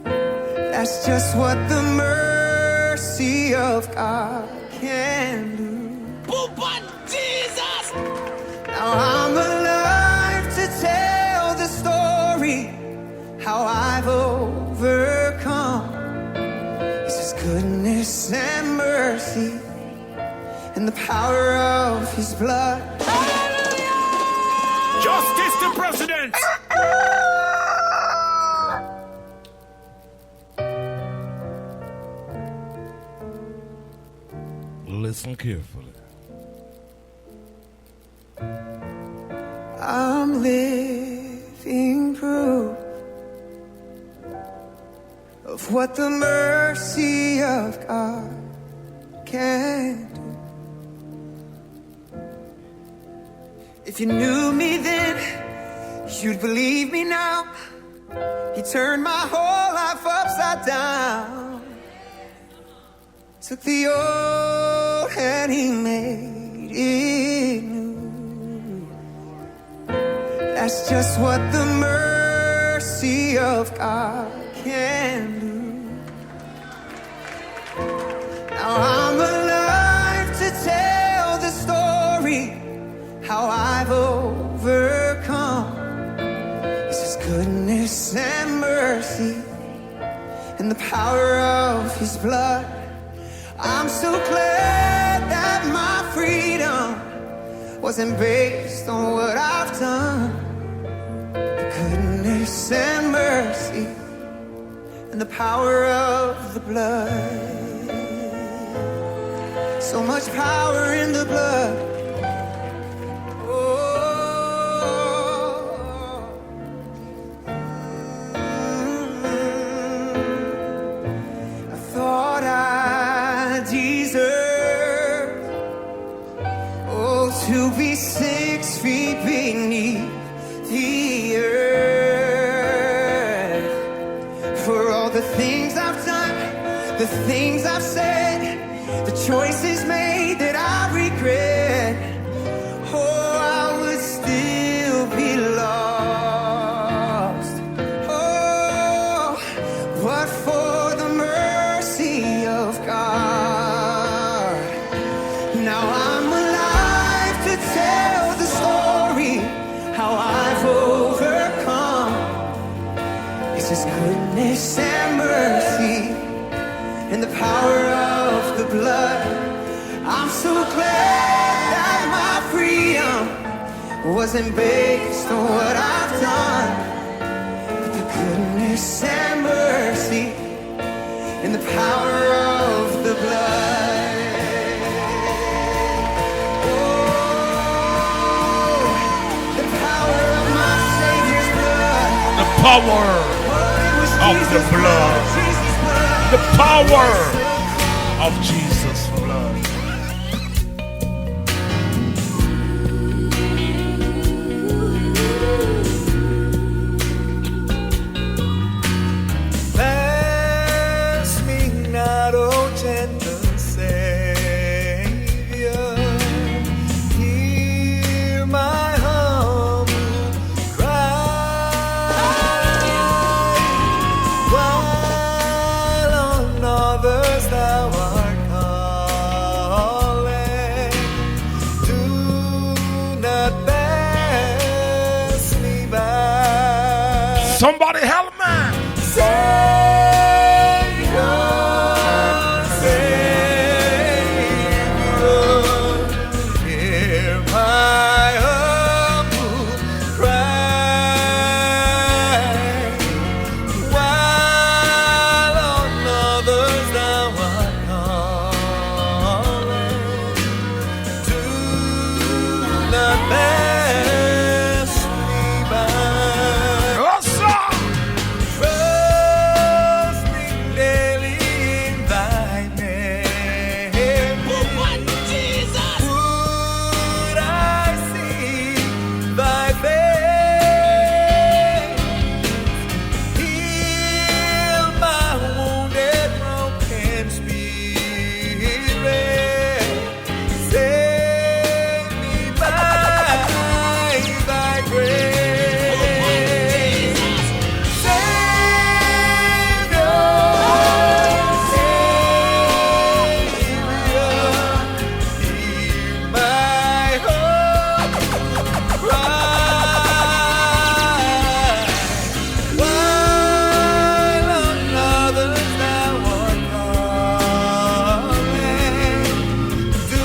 That's just what the mercy of God can do. Jesus! Now I'm alive to tell the story, how I've overcome. It's His goodness and mercy and the power of His blood. Justice to President. Listen carefully. I'm living proof of what the mercy of God can do. If you knew me then, you'd believe me now. He turned my whole life upside down. Took the old and he made it new. That's just what the mercy of God can do. Now I'm alive to tell the story, how I've overcome. It's His goodness and mercy and the power of His blood. I'm so glad that my freedom wasn't based on what I've done. The goodness and mercy and the power of the blood. So much power in the blood. I thought I deserved, to be 6 feet beneath the earth. For all the things I've done, the things I've said, the choices made that I regret, I would still be lost. But for the mercy of God, now I'm alive to tell the story, how I've overcome. It's His goodness and mercy and the power of the blood. I'm so glad that my freedom wasn't based on what I've done, but the goodness and mercy and the power of the blood. Oh, the power of my Savior. power of the blood. The power of Jesus' blood. Pass me not, oh gentle Savior, hear my humble cry, while on others thou art calling. Do not pass me by. Somebody help me. Savior, Savior, hear my humble cry, while on others thou art calling. Do not pass me by. Yes, sir. Trusting daily in thy name. Would I see thy face? Heal my wounded, broken spirit. Save me by thy grace. Savior, Savior, hear my humble cry, while on others thou art calling. Do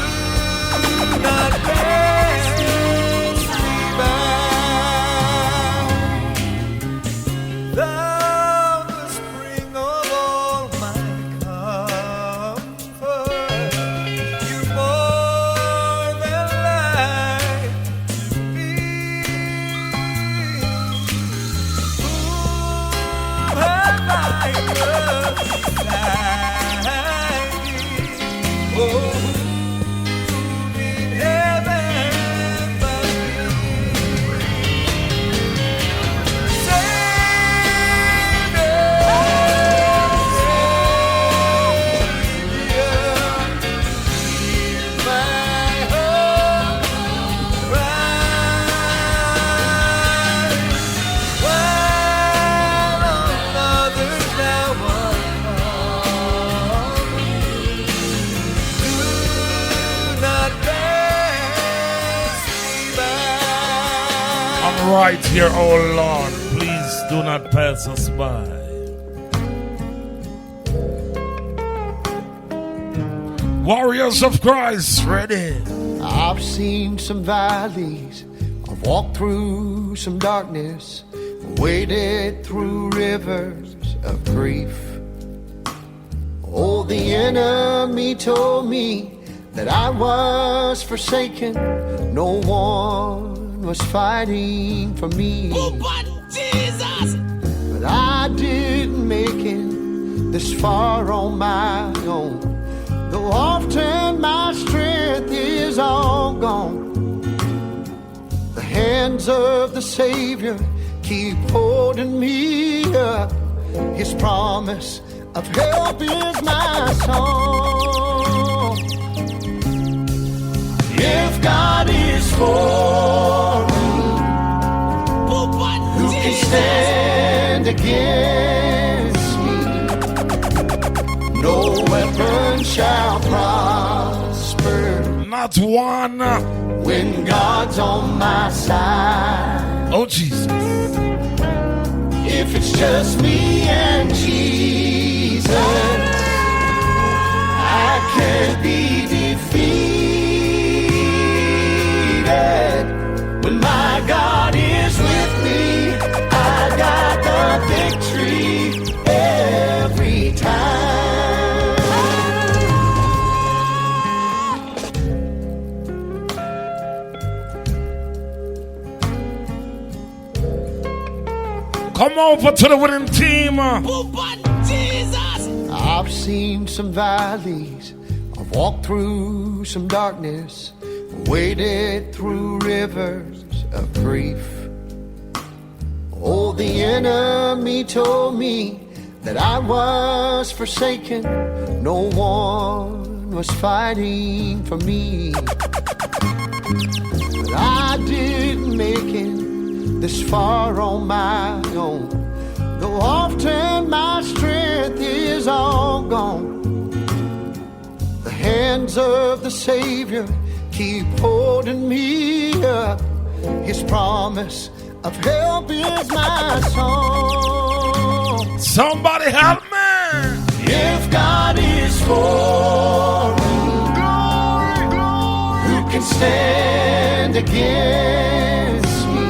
not pass me by. Thou the spring of all my comfort, you're more than life to me. Whom have I but beside thee? Oh, whom in heaven but thee? I'm right here, oh Lord. Please do not pass us by. Warriors of Christ, ready. I've seen some valleys, I've walked through some darkness, waded through rivers of grief. Oh, the enemy told me that I was forsaken, no one was fighting for me. But Jesus! But I didn't make it this far on my own, though often my strength is all gone. The hands of the Savior keep holding me up. His promise of help is my song. If God is for me, who can stand against me? No weapon shall prosper. Not one. When God's on my side. Oh, Jesus. If it's just me and Jesus, I can't be defeated. When my God is with me, I got the victory every time. Come over to the winning team. Jesus. I've seen some valleys. I've walked through some darkness. Waded through rivers of grief. Oh, the enemy told me that I was forsaken. No one was fighting for me. But I didn't make it this far on my own. Though often my strength is all gone. The hands of the Savior keep holding me up. His promise of help is my song. Somebody help me. If God is for me, glory, glory, who can stand against me?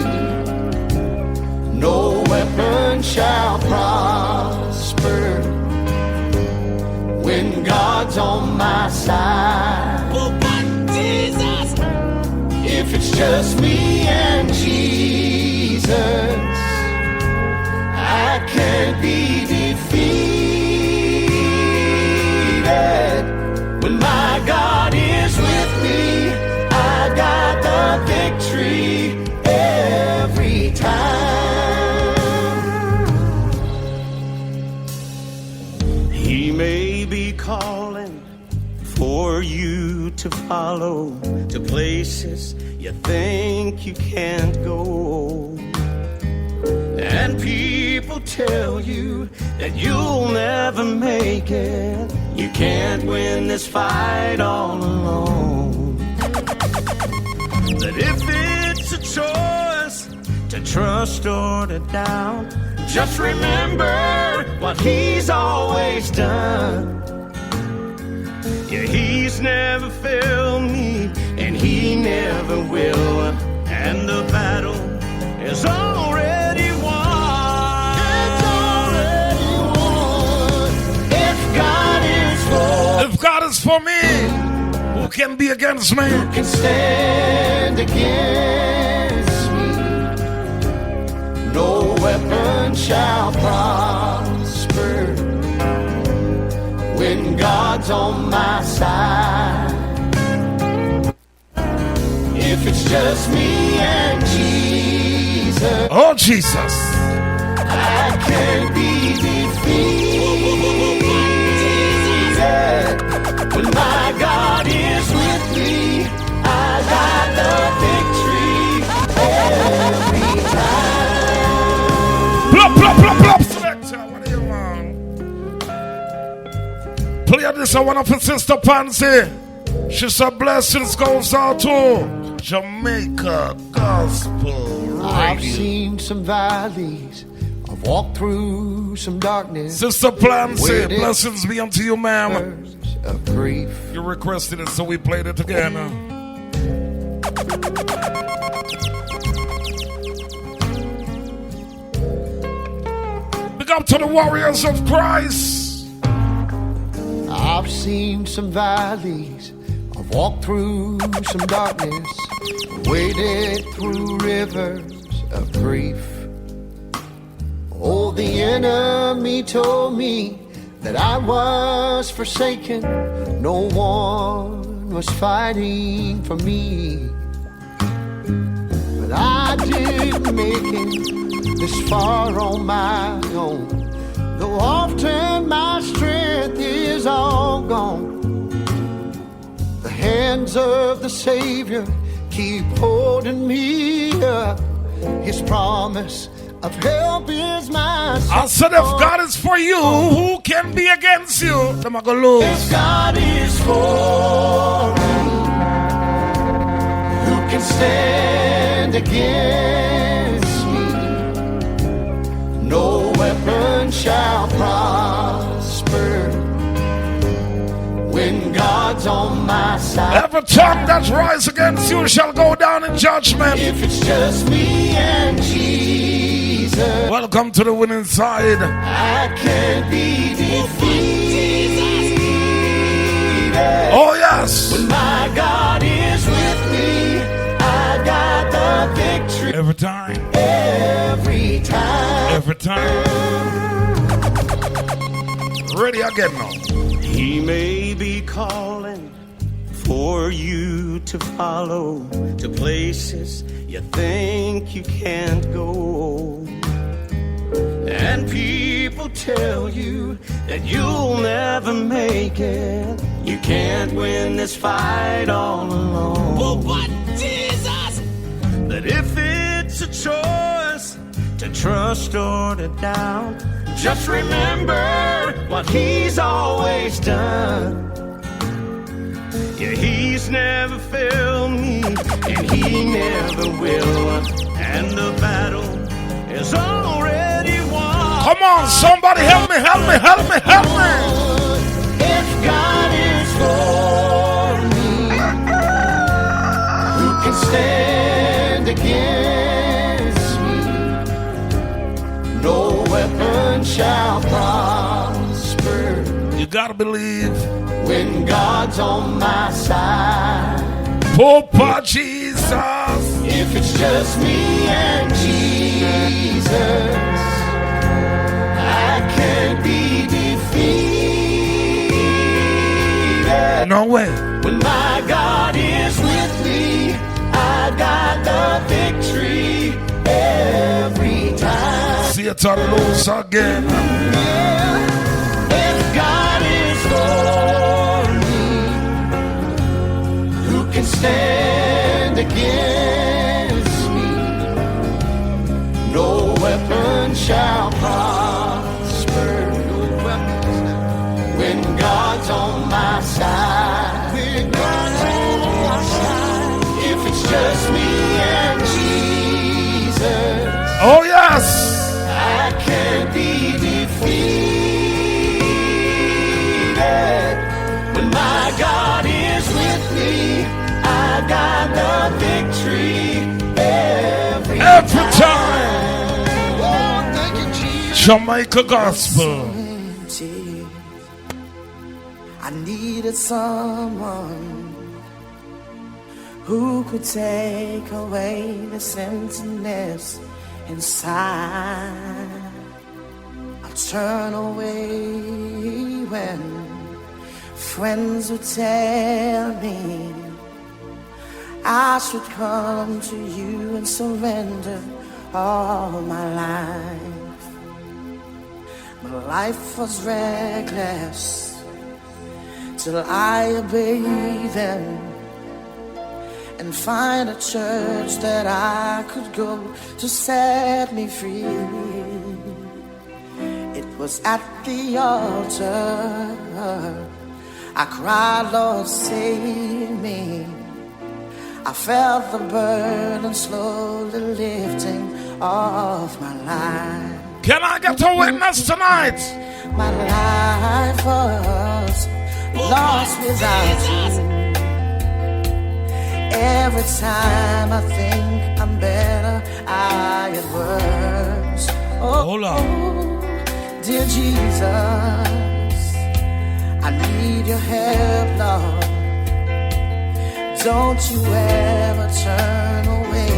No weapon shall prosper when God's on my side. Oh, but Jesus, if it's just me and Jesus, I can't be defeated. When my God is with me, I got the victory every time. He may be calling for you to follow to places you think you can't go. And people tell you that you'll never make it. You can't win this fight all alone. That if it's a choice to trust or to doubt, just remember what He's always done. Yeah, He's never failed me, and He never will. And the battle is already won. It's already won. If God is for me, who can be against me? Who can stand against me? No weapon shall prosper when God's on my side. If it's just me and Jesus, oh Jesus, I can't be defeated. When my God is with me, I got the victory every time. Plop, plop, plop, plop, selector. What do you want? Play this one of her sister Pansy. She said blessings goes out to Jamaica Gospel Radio. I've seen some valleys, I've walked through some darkness. Sister Pansy, blessings be unto you, ma'am. Of grief. You requested it, so we played it together. Big up to the warriors of Christ. I've seen some valleys, I've walked through some darkness, waded through rivers of grief. Oh, the enemy told me that I was forsaken. No one was fighting for me. But I didn't make it this far on my own. Though often my strength is all gone. The hands of the Savior keep holding me up. His promise of help is my song. I said if God is for you, who can be against you? Them are gonna lose. If God is for me, who can stand against me? No weapon shall prosper when God's on my side. Every tongue that rise against you shall go down in judgment. If it's just me and Jesus, welcome to the winning side. I can't be defeated. Oh yes. When my God is with me, I got the victory. Every time. Every time. Every time. Ready again now. He may be calling for you to follow to places you think you can't go. And people tell you that you'll never make it. You can't win this fight all alone. Oh, but Jesus! But if it's a choice to trust or to doubt, just remember what he's always done. Yeah, he's never failed me, and he never will. And the battle is already won. Come on, somebody help me, help me, help me, help me. If God is for me, who can stand against me? No weapon shall prosper. You gotta believe when God's on my side. Papa Jesus. If it's just me and Jesus, I can't be defeated. No way. When my God is with me, I got the victory every time. See it on loose again. Yeah. If God is for me, who can stand against me? No weapon shall prosper. No weapon. When God's on my side. When God's on my side. If it's just me and Jesus. Oh yes. I can't be defeated. When my God is with me, I got the victory every time. Oh, thank you, Jesus. Jamaica Gospel. I needed someone who could take away the emptiness inside. I'll turn away when friends would tell me I should come to you and surrender all my life. My life was reckless till I obeyed them and find a church that I could go to set me free. It was at the altar I cried, Lord, save me. I felt the burden slowly lifting off my life. Can I get a witness tonight? My life was lost without you. Every time I think I'm better, I get worse. Oh, dear Jesus, I need your help, Lord. Don't you ever turn away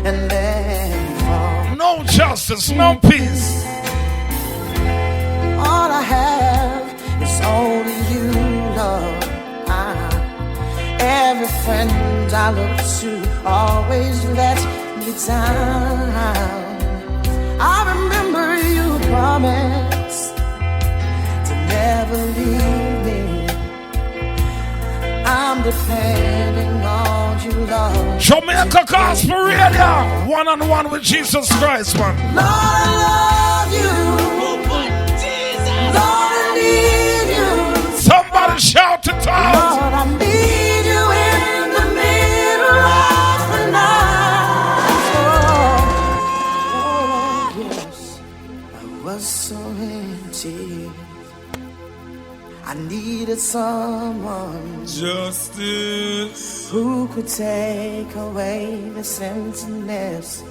and let me fall. No justice, no peace. All I have is only you, Lord. Every friend I look to always let me down. I remember you promised to never leave me. I'm depending on you, Lord. Jamaica Gospel Radio, one-on-one with Jesus Christ, man. Lord, I love you. Lord, I need you. Somebody shout it out. Lord, I need you in the middle of the night. Oh, yes, I was so empty. I needed someone justice who could take away the emptiness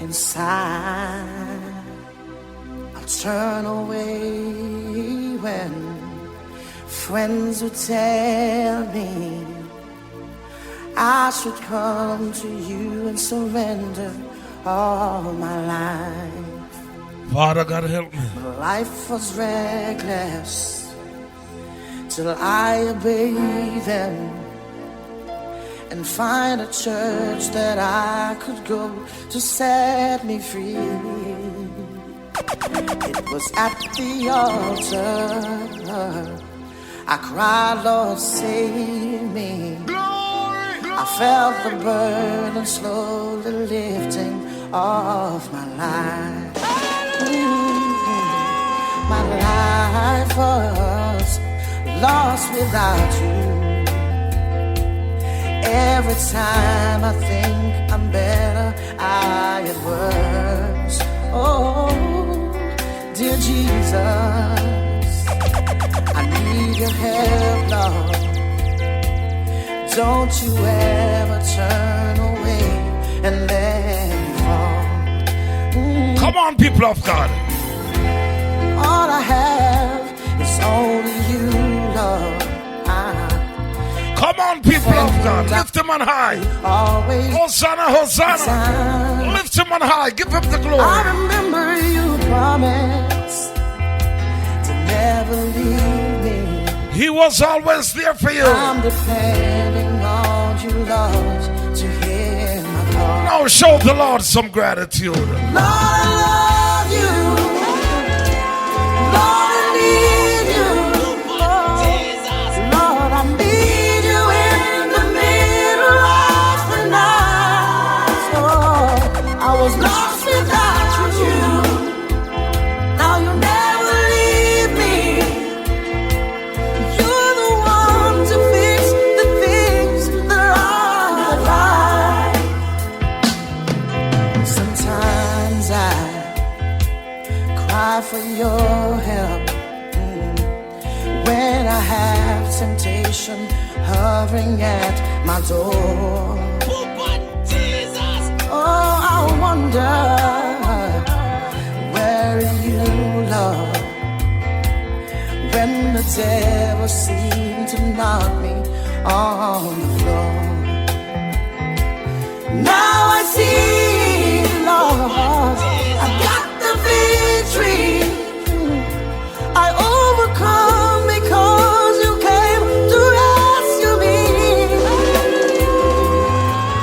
inside. I'll turn away when friends would tell me I should come to you and surrender all my life. Father, God help me. My life was reckless till I obeyed them and find a church that I could go to set me free. It was at the altar I cried, Lord, save me. I felt the burden slowly lifting off my life. My life was lost without you. Every time I think I'm better, I get worse. Oh, dear Jesus, I need your help, Lord. Don't you ever turn away and let me fall. Come on, people of God. All I have is only you, Lord. Come on, people of God. Lift him on high. Hosanna, Hosanna. Lift him on high. Give him the glory. I remember you promised to never leave me. He was always there for you. I'm depending on you, Lord, to hear my call. Now show the Lord some gratitude. Lord, I love you. Lord, I need you. Lord, I need you in the middle of the night. Oh, I was lost without you. Now you never leave me. You're the one to fix the things that are right. Sometimes I cry for your help when I have temptation hovering at my door. Oh, I wonder, where are you, Lord, when the devil seemed to knock me on the floor. Now I see, Lord, I got the victory. I overcome because you came to rescue me.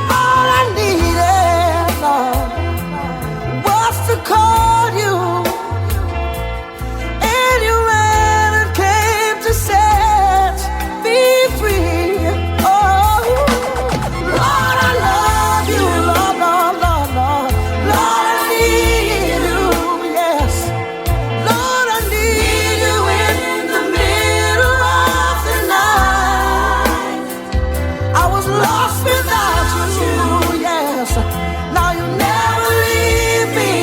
All I needed, Lord, was to call you, and you ran and came to set me free. Oh, Lord, I love you, Lord, Lord, Lord, Lord. Lord, I need you, yes. Lord, I need you in the middle of the night. I was lost without you, yes. Now you never leave me.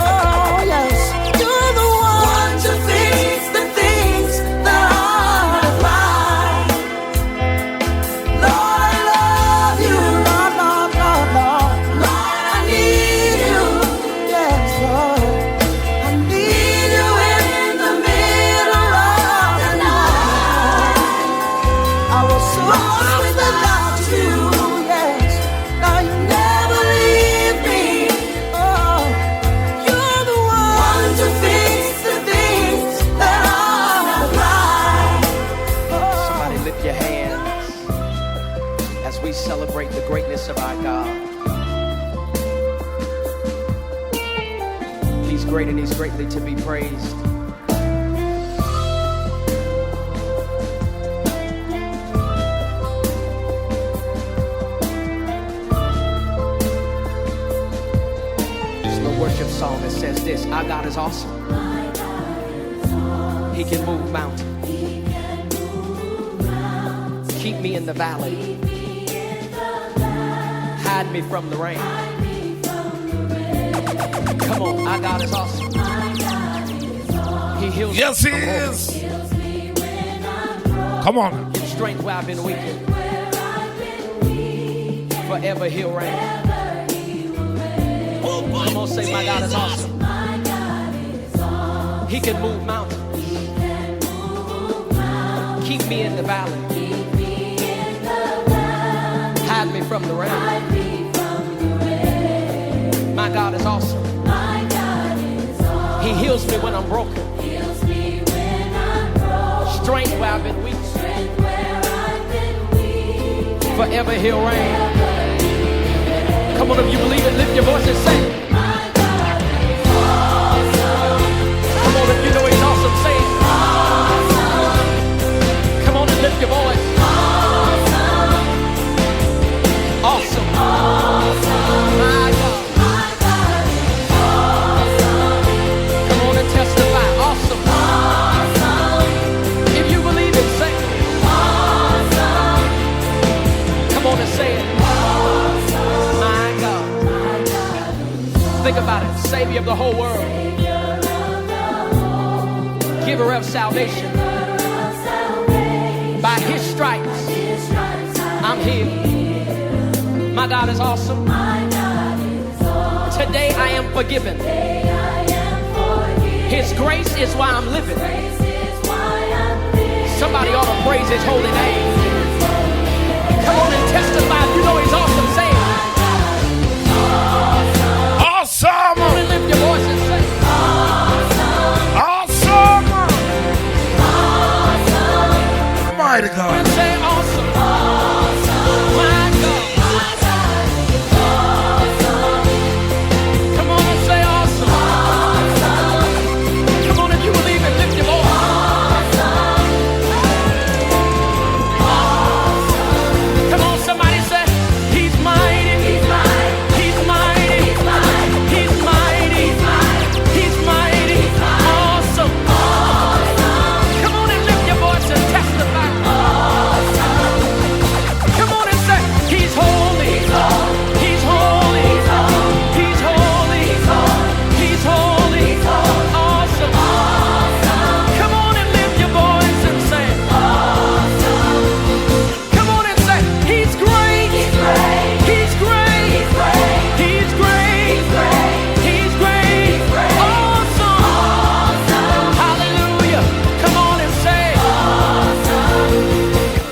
Oh, yes. You're the one to fix the things that are right. Lord, I love you. Lord, Lord, Lord, Lord. Lord, I need you. Yes, Lord. I need you in the middle of the night. I was so lost without you, yes. Now you never leave me. Oh, you're the one to fix the things that are right. Somebody lift your hands as we celebrate the greatness of our God. He's great and he's greatly to be praised. There's no worship song that says this: our God is awesome. He can move mountains. Keep me in the valley. Hide me from the rain. Come on, our God is awesome. He heals. Yes, he is. Come on. Give strength where I've been weak. Forever he'll reign. Come on, say my God is awesome. He can move mountains. Keep me in the valley. Hide me from the rain. My God is awesome. He heals me when I'm broken. Strength where I've been weak. Forever he'll reign. Come on, if you believe it, lift your voice and say it. Come on, if you know he's awesome, say it. Come on and lift your voice. Awesome. My God. Come on and testify. Awesome. If you believe it, say it. Come on and say it. My God. Think about it. Savior of the whole world. Giver of salvation. By his stripes, I'm healed. My God is awesome. Today I am forgiven. His grace is why I'm living. Somebody ought to praise his holy name. Come on and testify. You know he's awesome. Say it. Awesome. Come on and lift your voice and say it. Awesome. Mighty God. Say awesome. My God. Come on and say awesome. Come on, if you believe it, lift your voice. Come on, somebody say, he's mighty. He's mighty. He's mighty. He's mighty. He's mighty. Awesome. Come on and lift your voice and testify. Come on and say, he's holy. He's holy. He's holy. He's holy. Awesome. Come on and lift your voice and say, come on and say, he's great. He's great. He's great. He's great. He's great. Awesome. Hallelujah. Come on and say,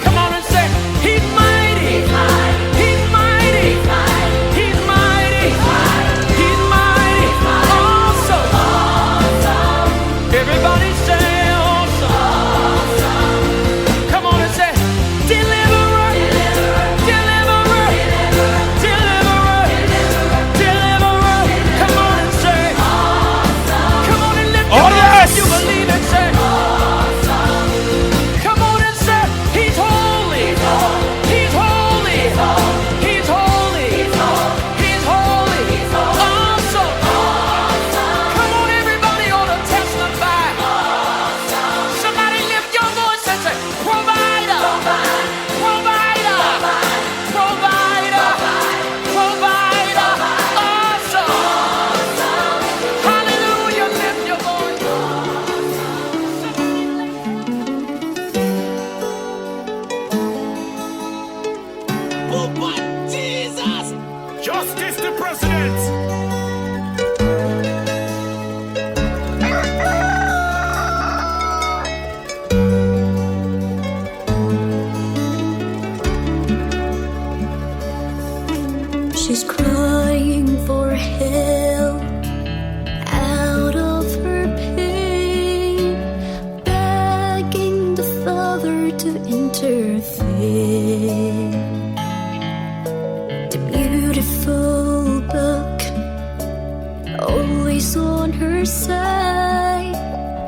come on and say, he's mighty. He's mighty. He's mighty. He's mighty. Awesome. Everybody say awesome. Come on and say, deliverer. Deliverer. Deliverer. Deliverer. Come on and say, come on and lift your voice if you believe it. Say, come on and say, he's holy. He's holy. He's holy. He's holy. Awesome. Come on, everybody ought to testify. Somebody lift your voice and say, provider. Provider. Provider. Provider. Awesome. Hallelujah. Lift your voice. Oh, but Jesus! Justice the president! She's crying for help out of her pain, begging the Father to intervene. The beautiful book, always on her side,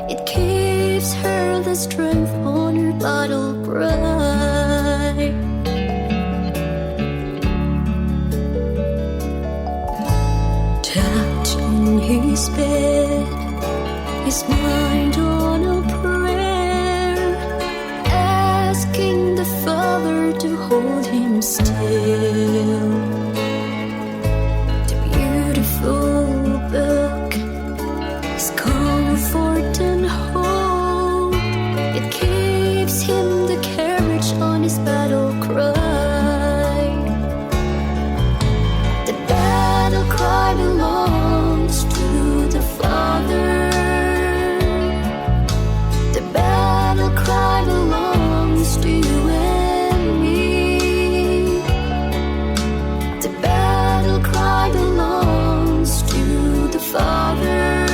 it gives her the strength on her battle cry. Touching his bed, his mind on a prayer, asking the Father to hold him still. The beautiful book is comfort and hope. It gives him the courage on his battle cry. The battle cry belongs to the Father. The battle cry belongs to you and me. The battle cry belongs to the Father.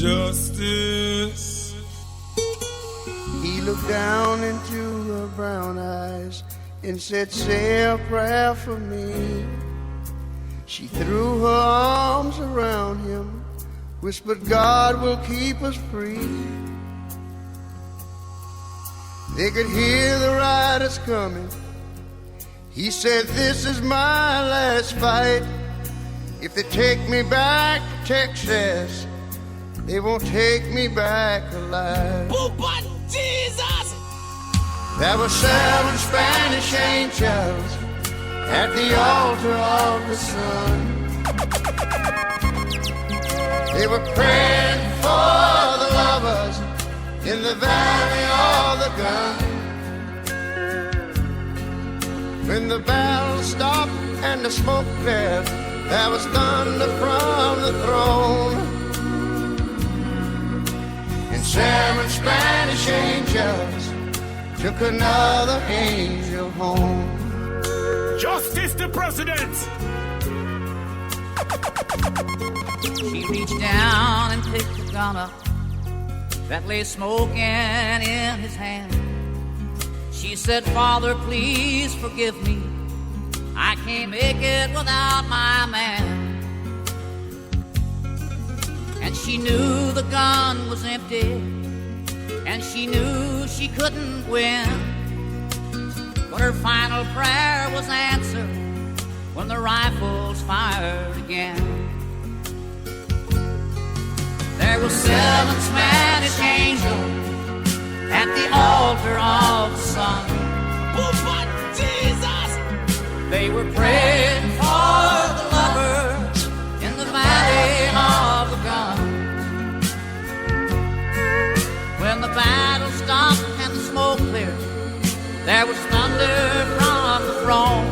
justice. He looked down into her brown eyes and said, say a prayer for me. She threw her arms around him, whispered, God will keep us free. They could hear the riders coming. He said, this is my last fight. If they take me back to Texas, they won't take me back alive. But Jesus! There were 7 Spanish angels at the altar of the sun. They were praying for the lovers in the valley of the gun. When the bells stopped and the smoke cleared, there was thunder from the throne. And 7 Spanish angels took another angel home. Justice the President! She reached down and picked the gun up that lay smoking in his hand. She said, Father, please forgive me. I can't make it without my man. And she knew the gun was empty, and she knew she couldn't win. But her final prayer was answered when the rifles fired again. There were 7 Spanish angels at the altar of the sun. But Jesus! They were praying for the lovers in the valley of the gun. When the battle stopped and the smoke cleared, there was thunder from the throne.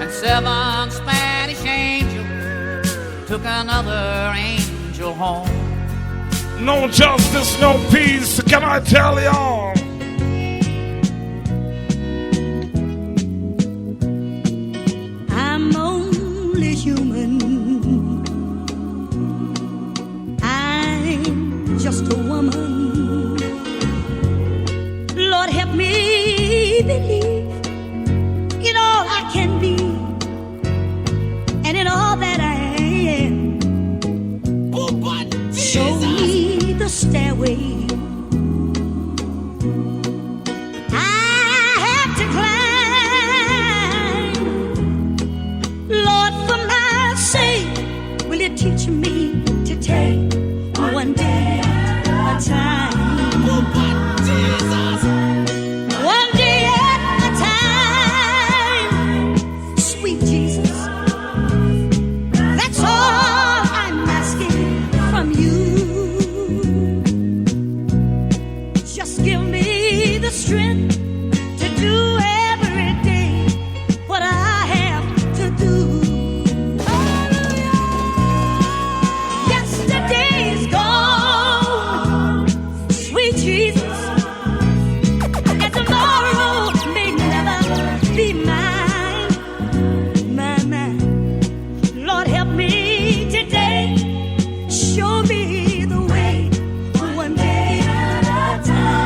And 7 Spanish angels took another angel home. No justice, no peace, can I tell y'all? I'm only human. I'm just a woman. Lord, help me believe in all I can be and in all that I am. Show me the stairway I have to climb. Lord, for my sake, will you teach me to take one day at a time? One day at a time, sweet Jesus. That's all I'm asking from you. Just give me the strength to do every day what I have to do. Yesterday's gone, sweet Jesus, and tomorrow may never be mine. Lord, help me today. Show me the way, one day at a time.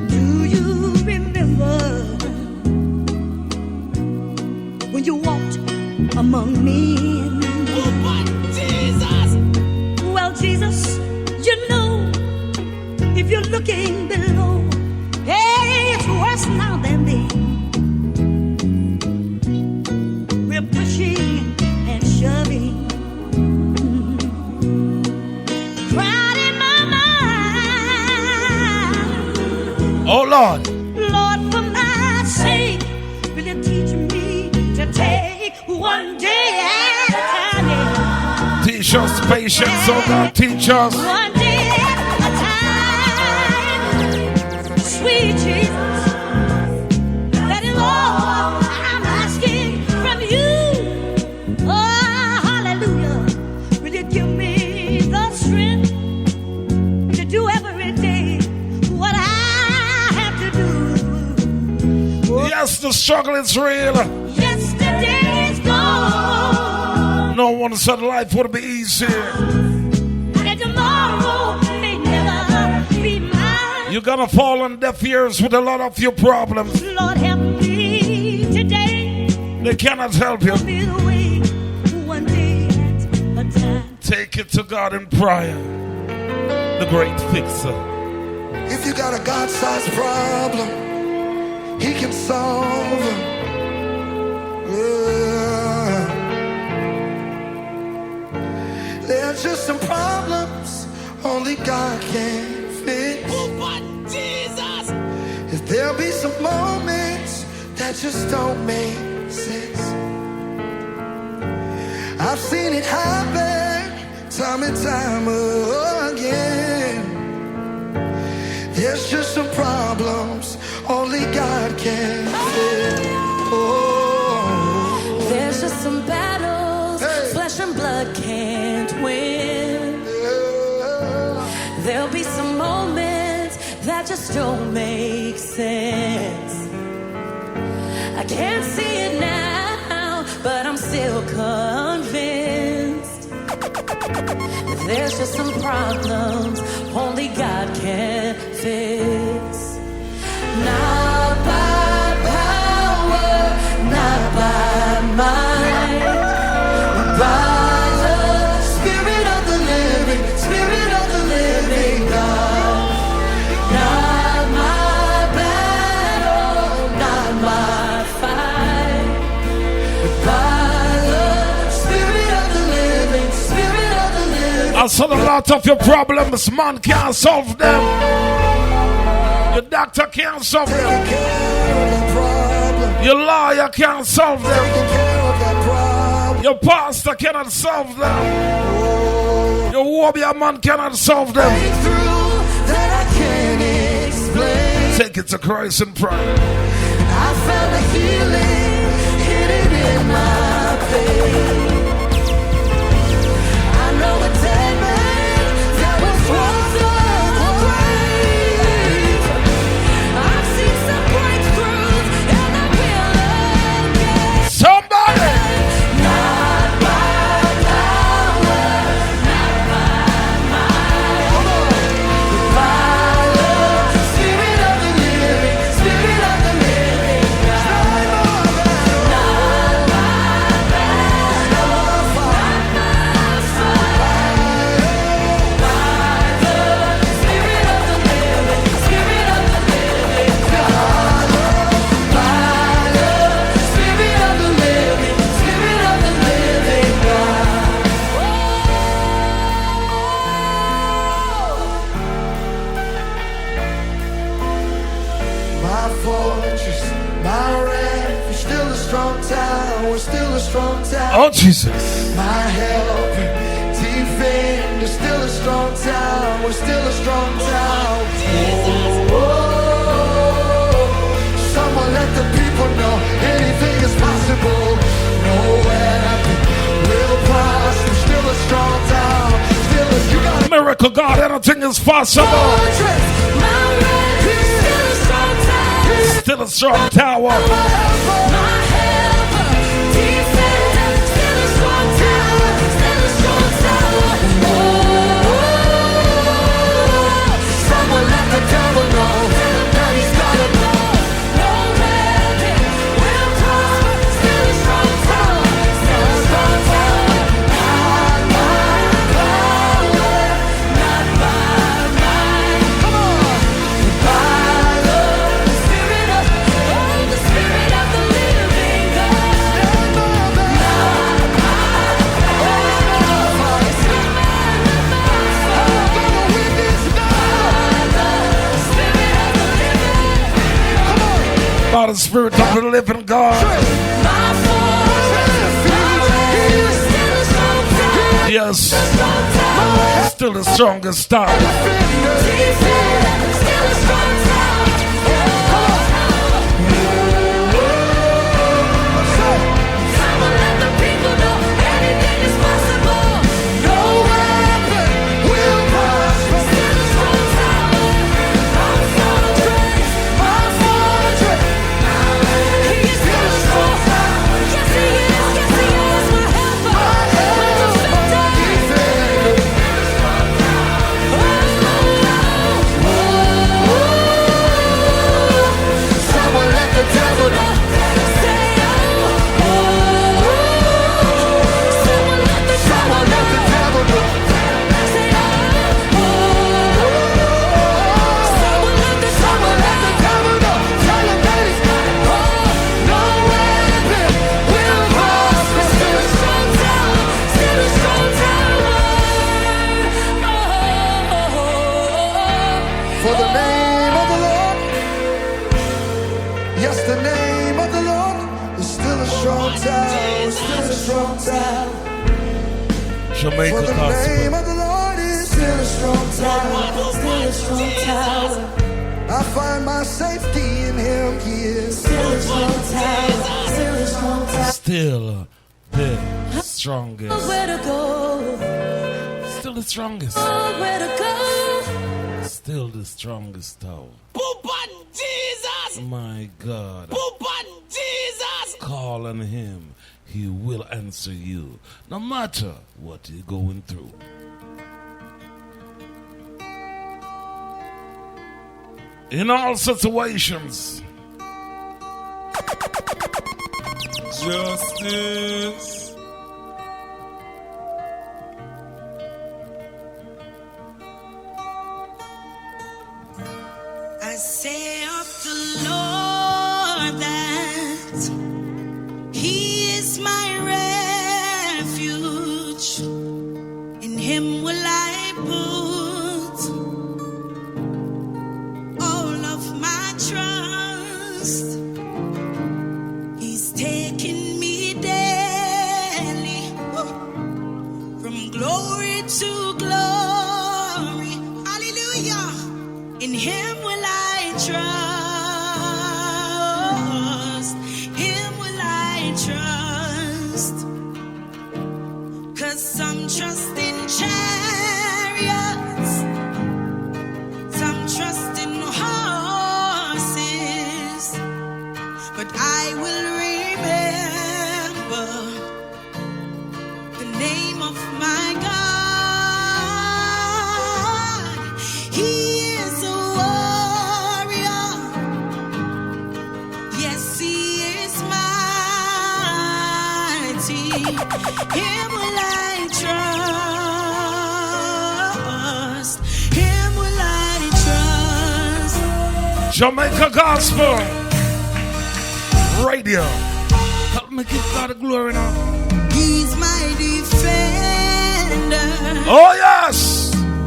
Do you remember when you walked among men? Well, Jesus, you know, if you're looking below, hey, it's worse now than then. We're pushing and shoving, crowd in my mind. Oh Lord. Lord, for my sake, will you teach me to take one day at a time? Yeah. Teach us patience, oh God, teach us. One day at a time, sweet Jesus. That is all I'm asking from you. Oh, hallelujah. Will you give me the strength to do every day what I have to do? Oh, Yes, the struggle is real. yesterday is gone. said life would be easier. And tomorrow may never be mine. You're gonna fall on deaf ears with a lot of your problems. Lord, help me today. They cannot help you. Be the way, one day at a time. Take it to God in prayer, the great fixer. If you got a God-sized problem, He can solve them. Yeah. There's just some problems only God can fix. Oh, but Jesus! If there'll be some moments that just don't make sense. I've seen it happen time and time again. There's just some problems only God can fix. Oh. There's just some battles flesh and blood can't win. There'll be some moments that just don't make sense. I can't see it now, but I'm still convinced. There's just some problems only God can fix. Not by power, not by might, but by the Spirit of the living God. Not my battle, not my fight, but by the Spirit of the living, I saw a lot of your problems, man can't solve them. Your doctor can't solve them. Your lawyer can't solve them. Your pastor cannot solve them. Your warrior man cannot solve them. Take it to Christ in prayer. I found a healing hidden in my pain. I know a dead man that was once a grave. I've seen some breakthroughs and I will again. Somebody! Not by power, not by might, but by the Spirit of the living God. Not by battle, not by fight, by the Spirit of the living God. By the Spirit of the living God. My fortress, my refuge, still a strong tower, still a strong tower. Oh, Jesus. My helper, defender, still a strong tower, still a strong tower. Oh, someone let the people know anything is possible. No weapon will prosper, still a strong tower, still a you got Miracle God, anything is possible. Still a strong tower. Someone let the devil know that he's got a no weapon will prosper. Still a strong tower, still a strong tower. Not by power, not by might. Come on, by the Spirit of the living God. Not by power, it's not By the Spirit of the living God. Yes. Still the strongest tower. tower, still a strong tower. Jamaica For the Gospel. name of the Lord is still a strong tower, still a strong tower. I find my safety in Him. He is still a strong tower, still a strong tower. Still the strongest. Where to go? Still the strongest. Where to go? Still the strongest tower. Poop on Jesus! My God. Poop on Jesus! Call on Him. He will answer you, no matter what you're going through. In all situations. Justice. I say of the Lord that He is my refuge. In Him will I put all of my trust. He's taking me daily from glory to glory. Hallelujah. In Him will I trust. Him will I trust. 'Cause some trust in chariots, some trust in horses, but I will remember the name of my God. He is a warrior. Yes, He is mighty. Him will I trust. Him will I trust. Jamaica Gospel Radio. Help me give God the glory now. He's my defender. Oh yes.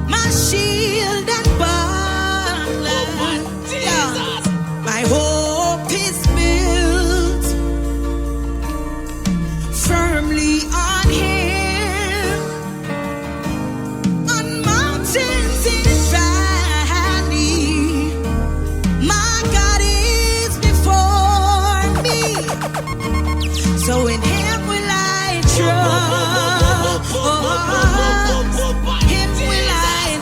My shield and buckler. Yeah. My hope is built firmly on Him. On mountains in valley, my God is before me. So in Him will I trust. Him will I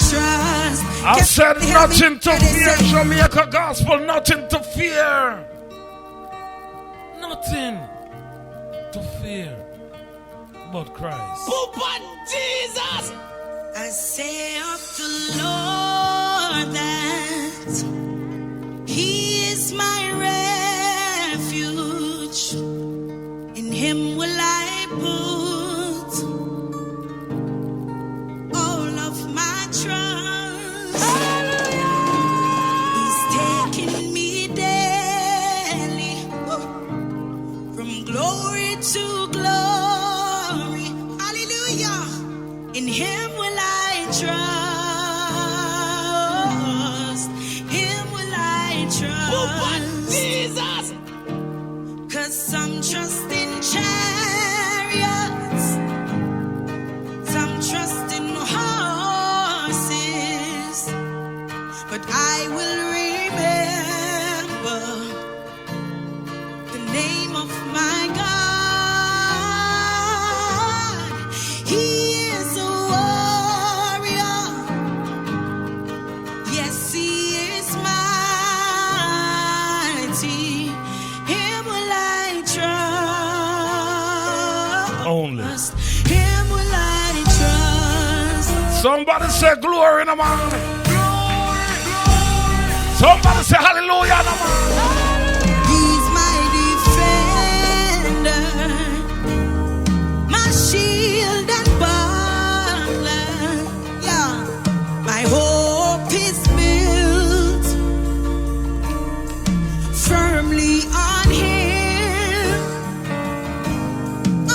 trust. I said nothing to fear, Jamaica Gospel, nothing to fear. Nothing to fear but Christ. Poop on Jesus! I say of the Lord that He is my refuge. In Him will I put all of my trust. He's taking me daily from glory to glory. Hallelujah. In Him will I trust. Him will I Poop on trust. Jesus! 'Cause some trust in chariots, some trust in horses, but I will remember the name of my God. He is a warrior. Yes, He is mighty. Him will I trust. Only. Him will I trust. Somebody say glory in the man. Somebody say hallelujah in the man. He's my defender, my shield and buckler. Yeah, my hope is built firmly on Him.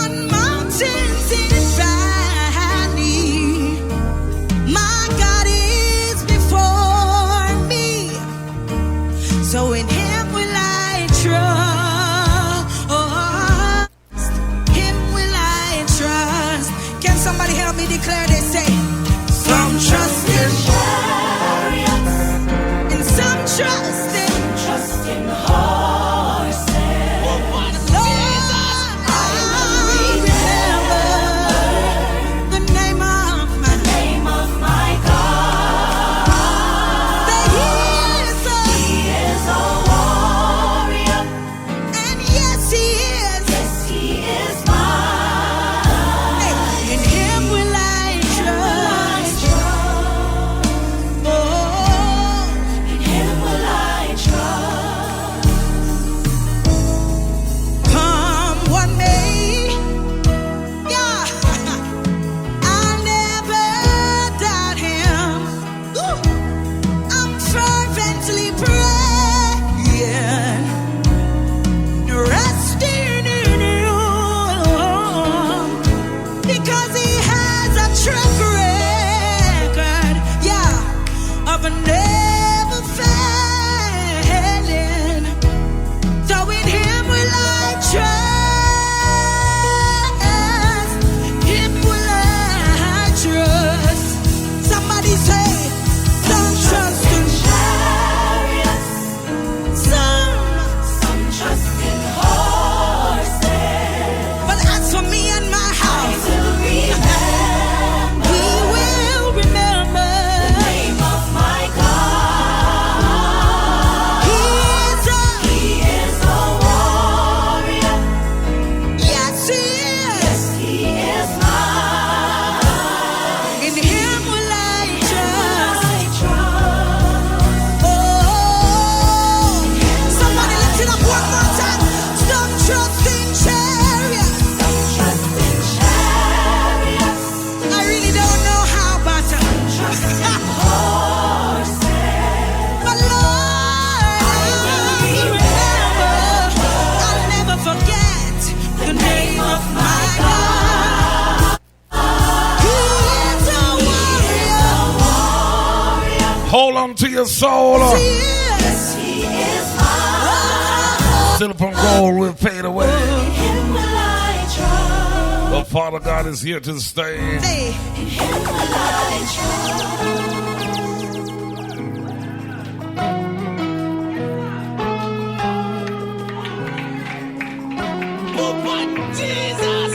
On mountains in valley, my God is before me. So in Him declare they say, some trust in chariots, and some trust in horses. Hold on to your soul. Yes, he is mine. Silver and gold will fade away. Him will I trust. But Father God is here to stay. In him will I trust. Jesus.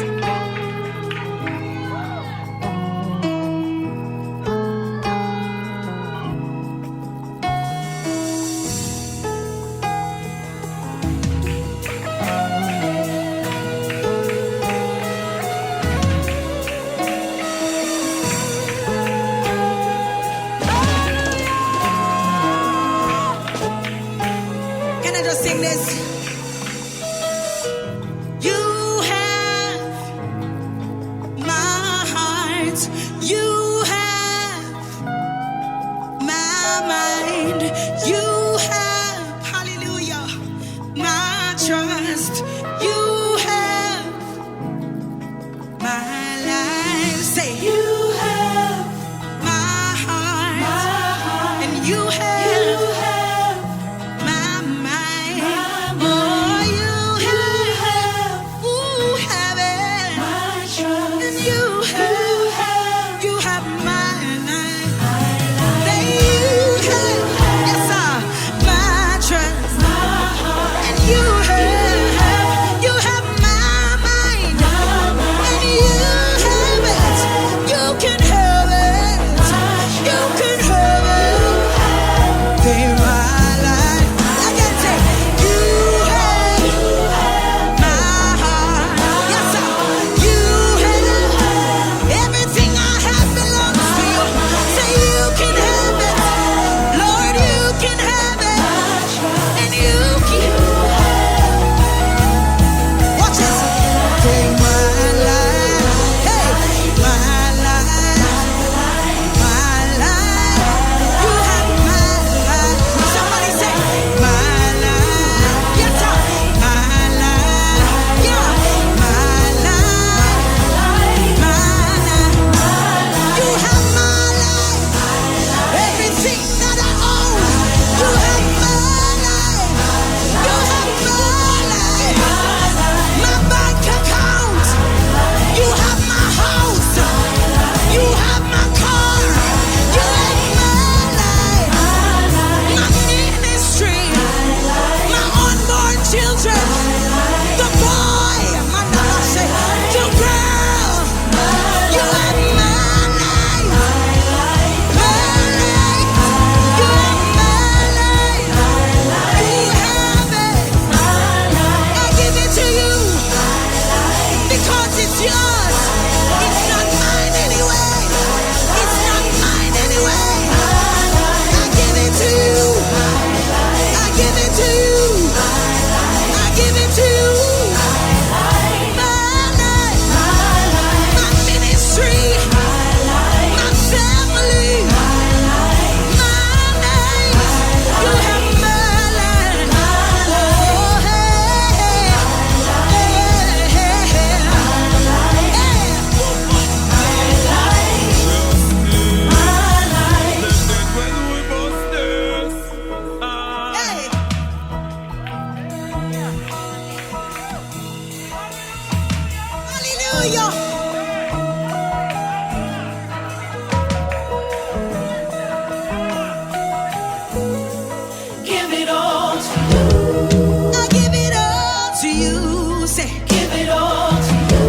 Give it all to you. I give it all to you. Say, give it all to you.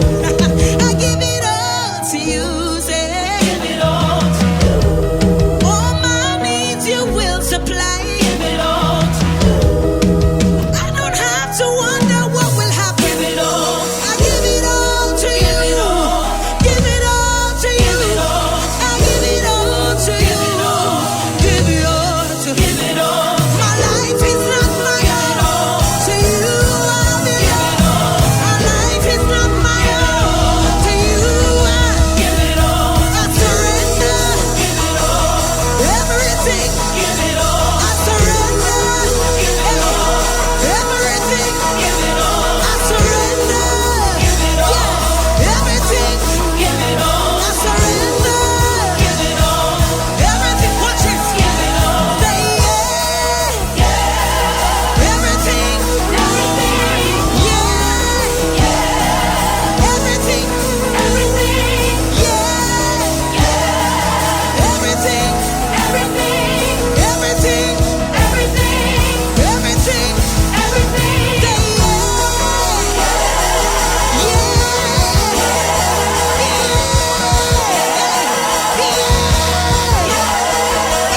I give it all to you. Say, give it all to you. All my needs you will supply. Give it all to you. I don't have to wonder what will happen. Give it all. I give it all to you. Give it all to you. I give it all to you. Give it all to you. Give it all. My life is not my own. To you I belong. My life is not my own. To you I give it all. I surrender. Give it all. Everything. Give it all. I surrender. Give it all. Everything. Give it all. I surrender. Give it all. Everything. Give it all. I surrender. Give it all. Everything. Watch it. Give it all. Say yeah. Everything. Everything. Yeah. Everything. Everything. Yeah. Everything. Everything. Everything. Everything. Everything. Say yeah.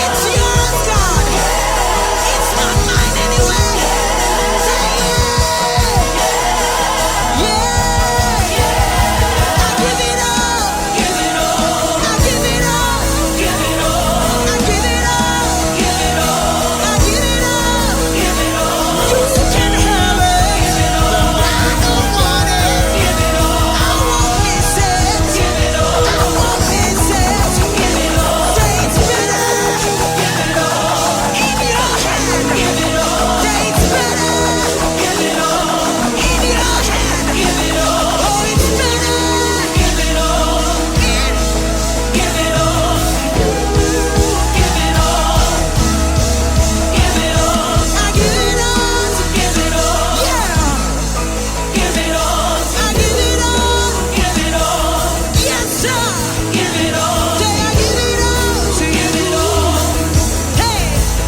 It's yours, God. It's not mine anyway. Say yeah. I give it all. Give it all. I give it all. Give it all. I give it all. Give it all. I give it all. Give it all. You can have it. Give it all. I don't want it. Give it all. I won't miss it. Give it all. I won't miss it. Give it all. Say it's better. Give it all. In your hand. Give it all. Say it's better. Give it all. In your hand. Give it all. Oh, it's better. Give it all. Give it all. Give it all. Give it all. I give it all. Give it all. Yeah. Give it all. I give it all. Give it all. Yes, sir. Give it all. Say I give it all. To give it all. Hey.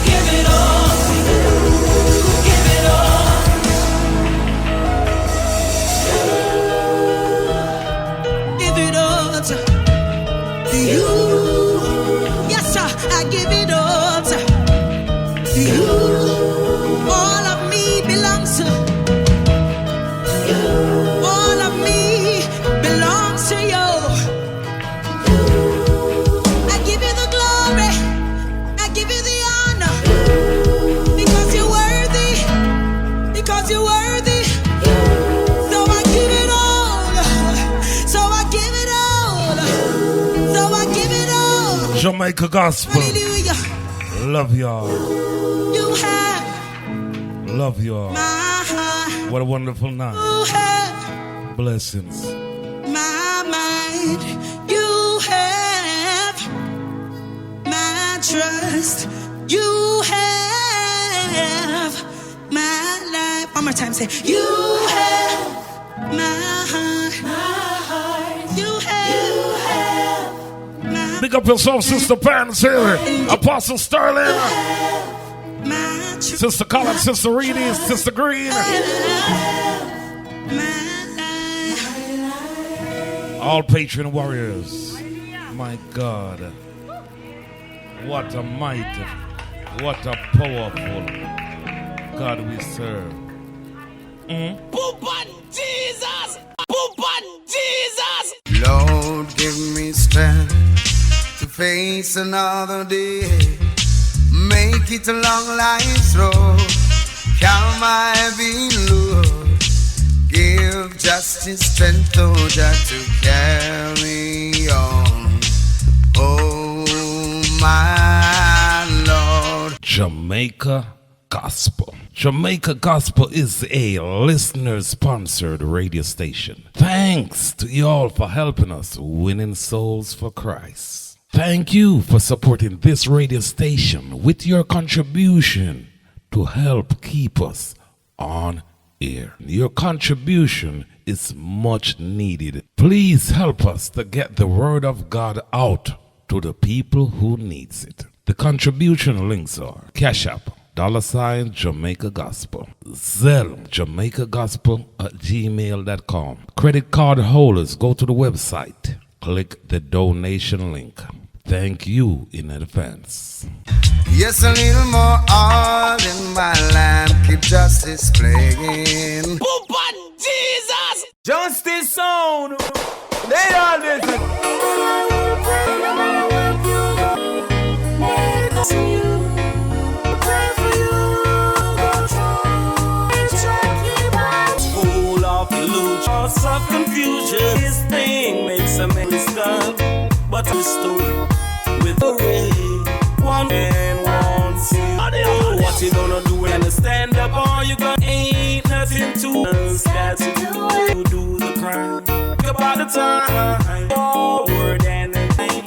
Give it all. Give it all. Give it all to you. Yes, sir. I give it all to you. All of me belongs to you. All of me belongs to you. I give you the glory. I give you the honor. Because you're worthy. Because you're worthy. So I give it all. So I give it all. So I give it all. Jamaica Gospel. Hallelujah. Love y'all. You have Love y'all. my heart. What a wonderful night. You have Blessings. my mind. You have my trust. You have my life. One more time, say you have my heart. You have my Pick up yourself, Sister Pants here. Apostle Sterling. Sister Collins, Sister Reedy, Sister Green. All patron warriors. My God. What a mighty, what a powerful God we serve. Poop on Jesus! Poop on Jesus! Lord, give me strength to face another day. Make it a long life's road. Calm my heavy load. Give justice strength, oh Jah, to carry on. Oh my Lord. Jamaica Gospel. Jamaica Gospel is a listener-sponsored radio station. Thanks to y'all for helping us winning souls for Christ. Thank you for supporting this radio station with your contribution to help keep us on air. Your contribution is much needed. Please help us to get the word of God out to the people who needs it. The contribution links are CashApp $Jamaica Gospel, Zelle JamaicaGospel@gmail.com. Credit card holders, go to the website, click the donation link. Thank you in advance. Yes, a little more all in my land, keep justice playing. Poopa Jesus! Justice sound. They all listen. Full of illusion, of confusion. This thing makes a man's gun, but a story with a ray. One man wants you. Oh, what you gonna do when you stand up? All you got ain't nothing to us. That's you do the crime. Think about the time, forward and the time.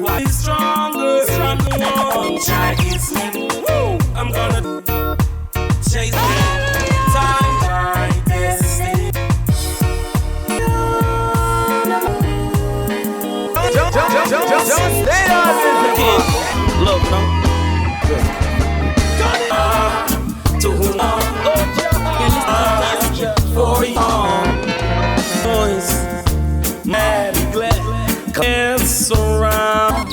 Why stronger, one try is me. I'm gonna chase it. Time by destiny. Just stay on this. Look, no. To whom for young boys, mad glad. Yes, around.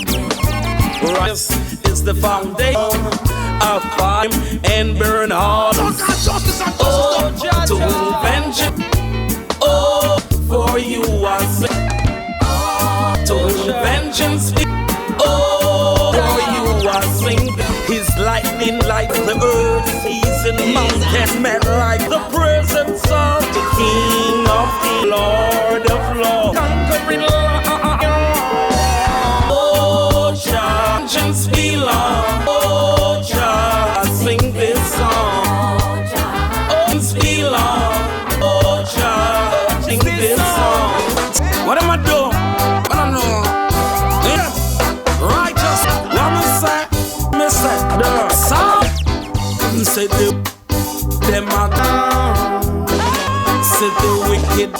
Righteous is the foundation of fire and burn hard. Oh, to vengeance. Oh, for you I sing. To vengeance. Oh, for you I sing. His lightning lights the earth, seas and mountains, men like the presence of the King of the Lord of Lords. Conquering vengeance belong. Oh, Jah, I sing this song. Oh, belong. Oh, Jah, sing this song. What am I doing? I don't know. Yeah. Righteous. What me say? Me say the song. Me say them are gone. Say the wicked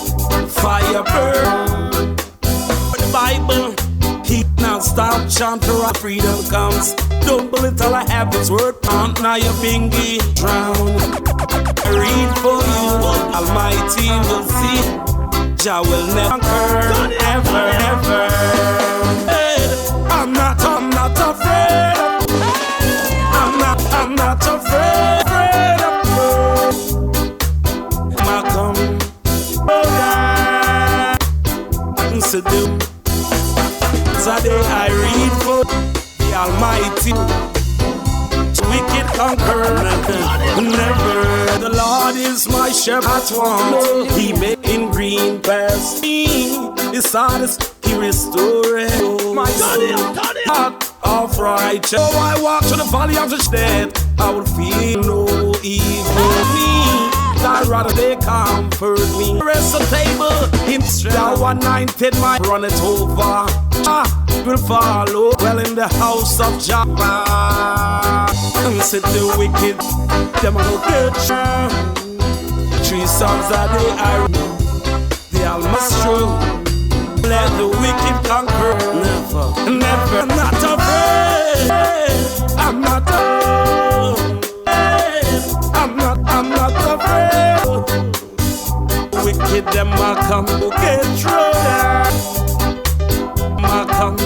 fire burn. The Bible. Now stop chanting, freedom comes. Don't belittle I have this word on. Now you're being drowned. Read for you, Almighty will see. Jah will never conquer, ever, ever. Hey, I'm not afraid. I'm not afraid of you. Malcolm, oh yeah. Seduce. Today I read for the Almighty. Wicked conquer never. The Lord is my shepherd one. He made in green pastures. His honest, he restored my heart of righteous. Though I walk through the valley of the death, I will feel no evil. I'd rather they comfort me. Rest the table in strength. 190 might run it over. Will follow well in the house of Jabba. And said the wicked, them are no good. 3 songs a day I read. They all must true. Let the wicked conquer. Never, never. I'm not afraid. I'm not afraid. I'm not afraid. Wicked them are come to get through. Come.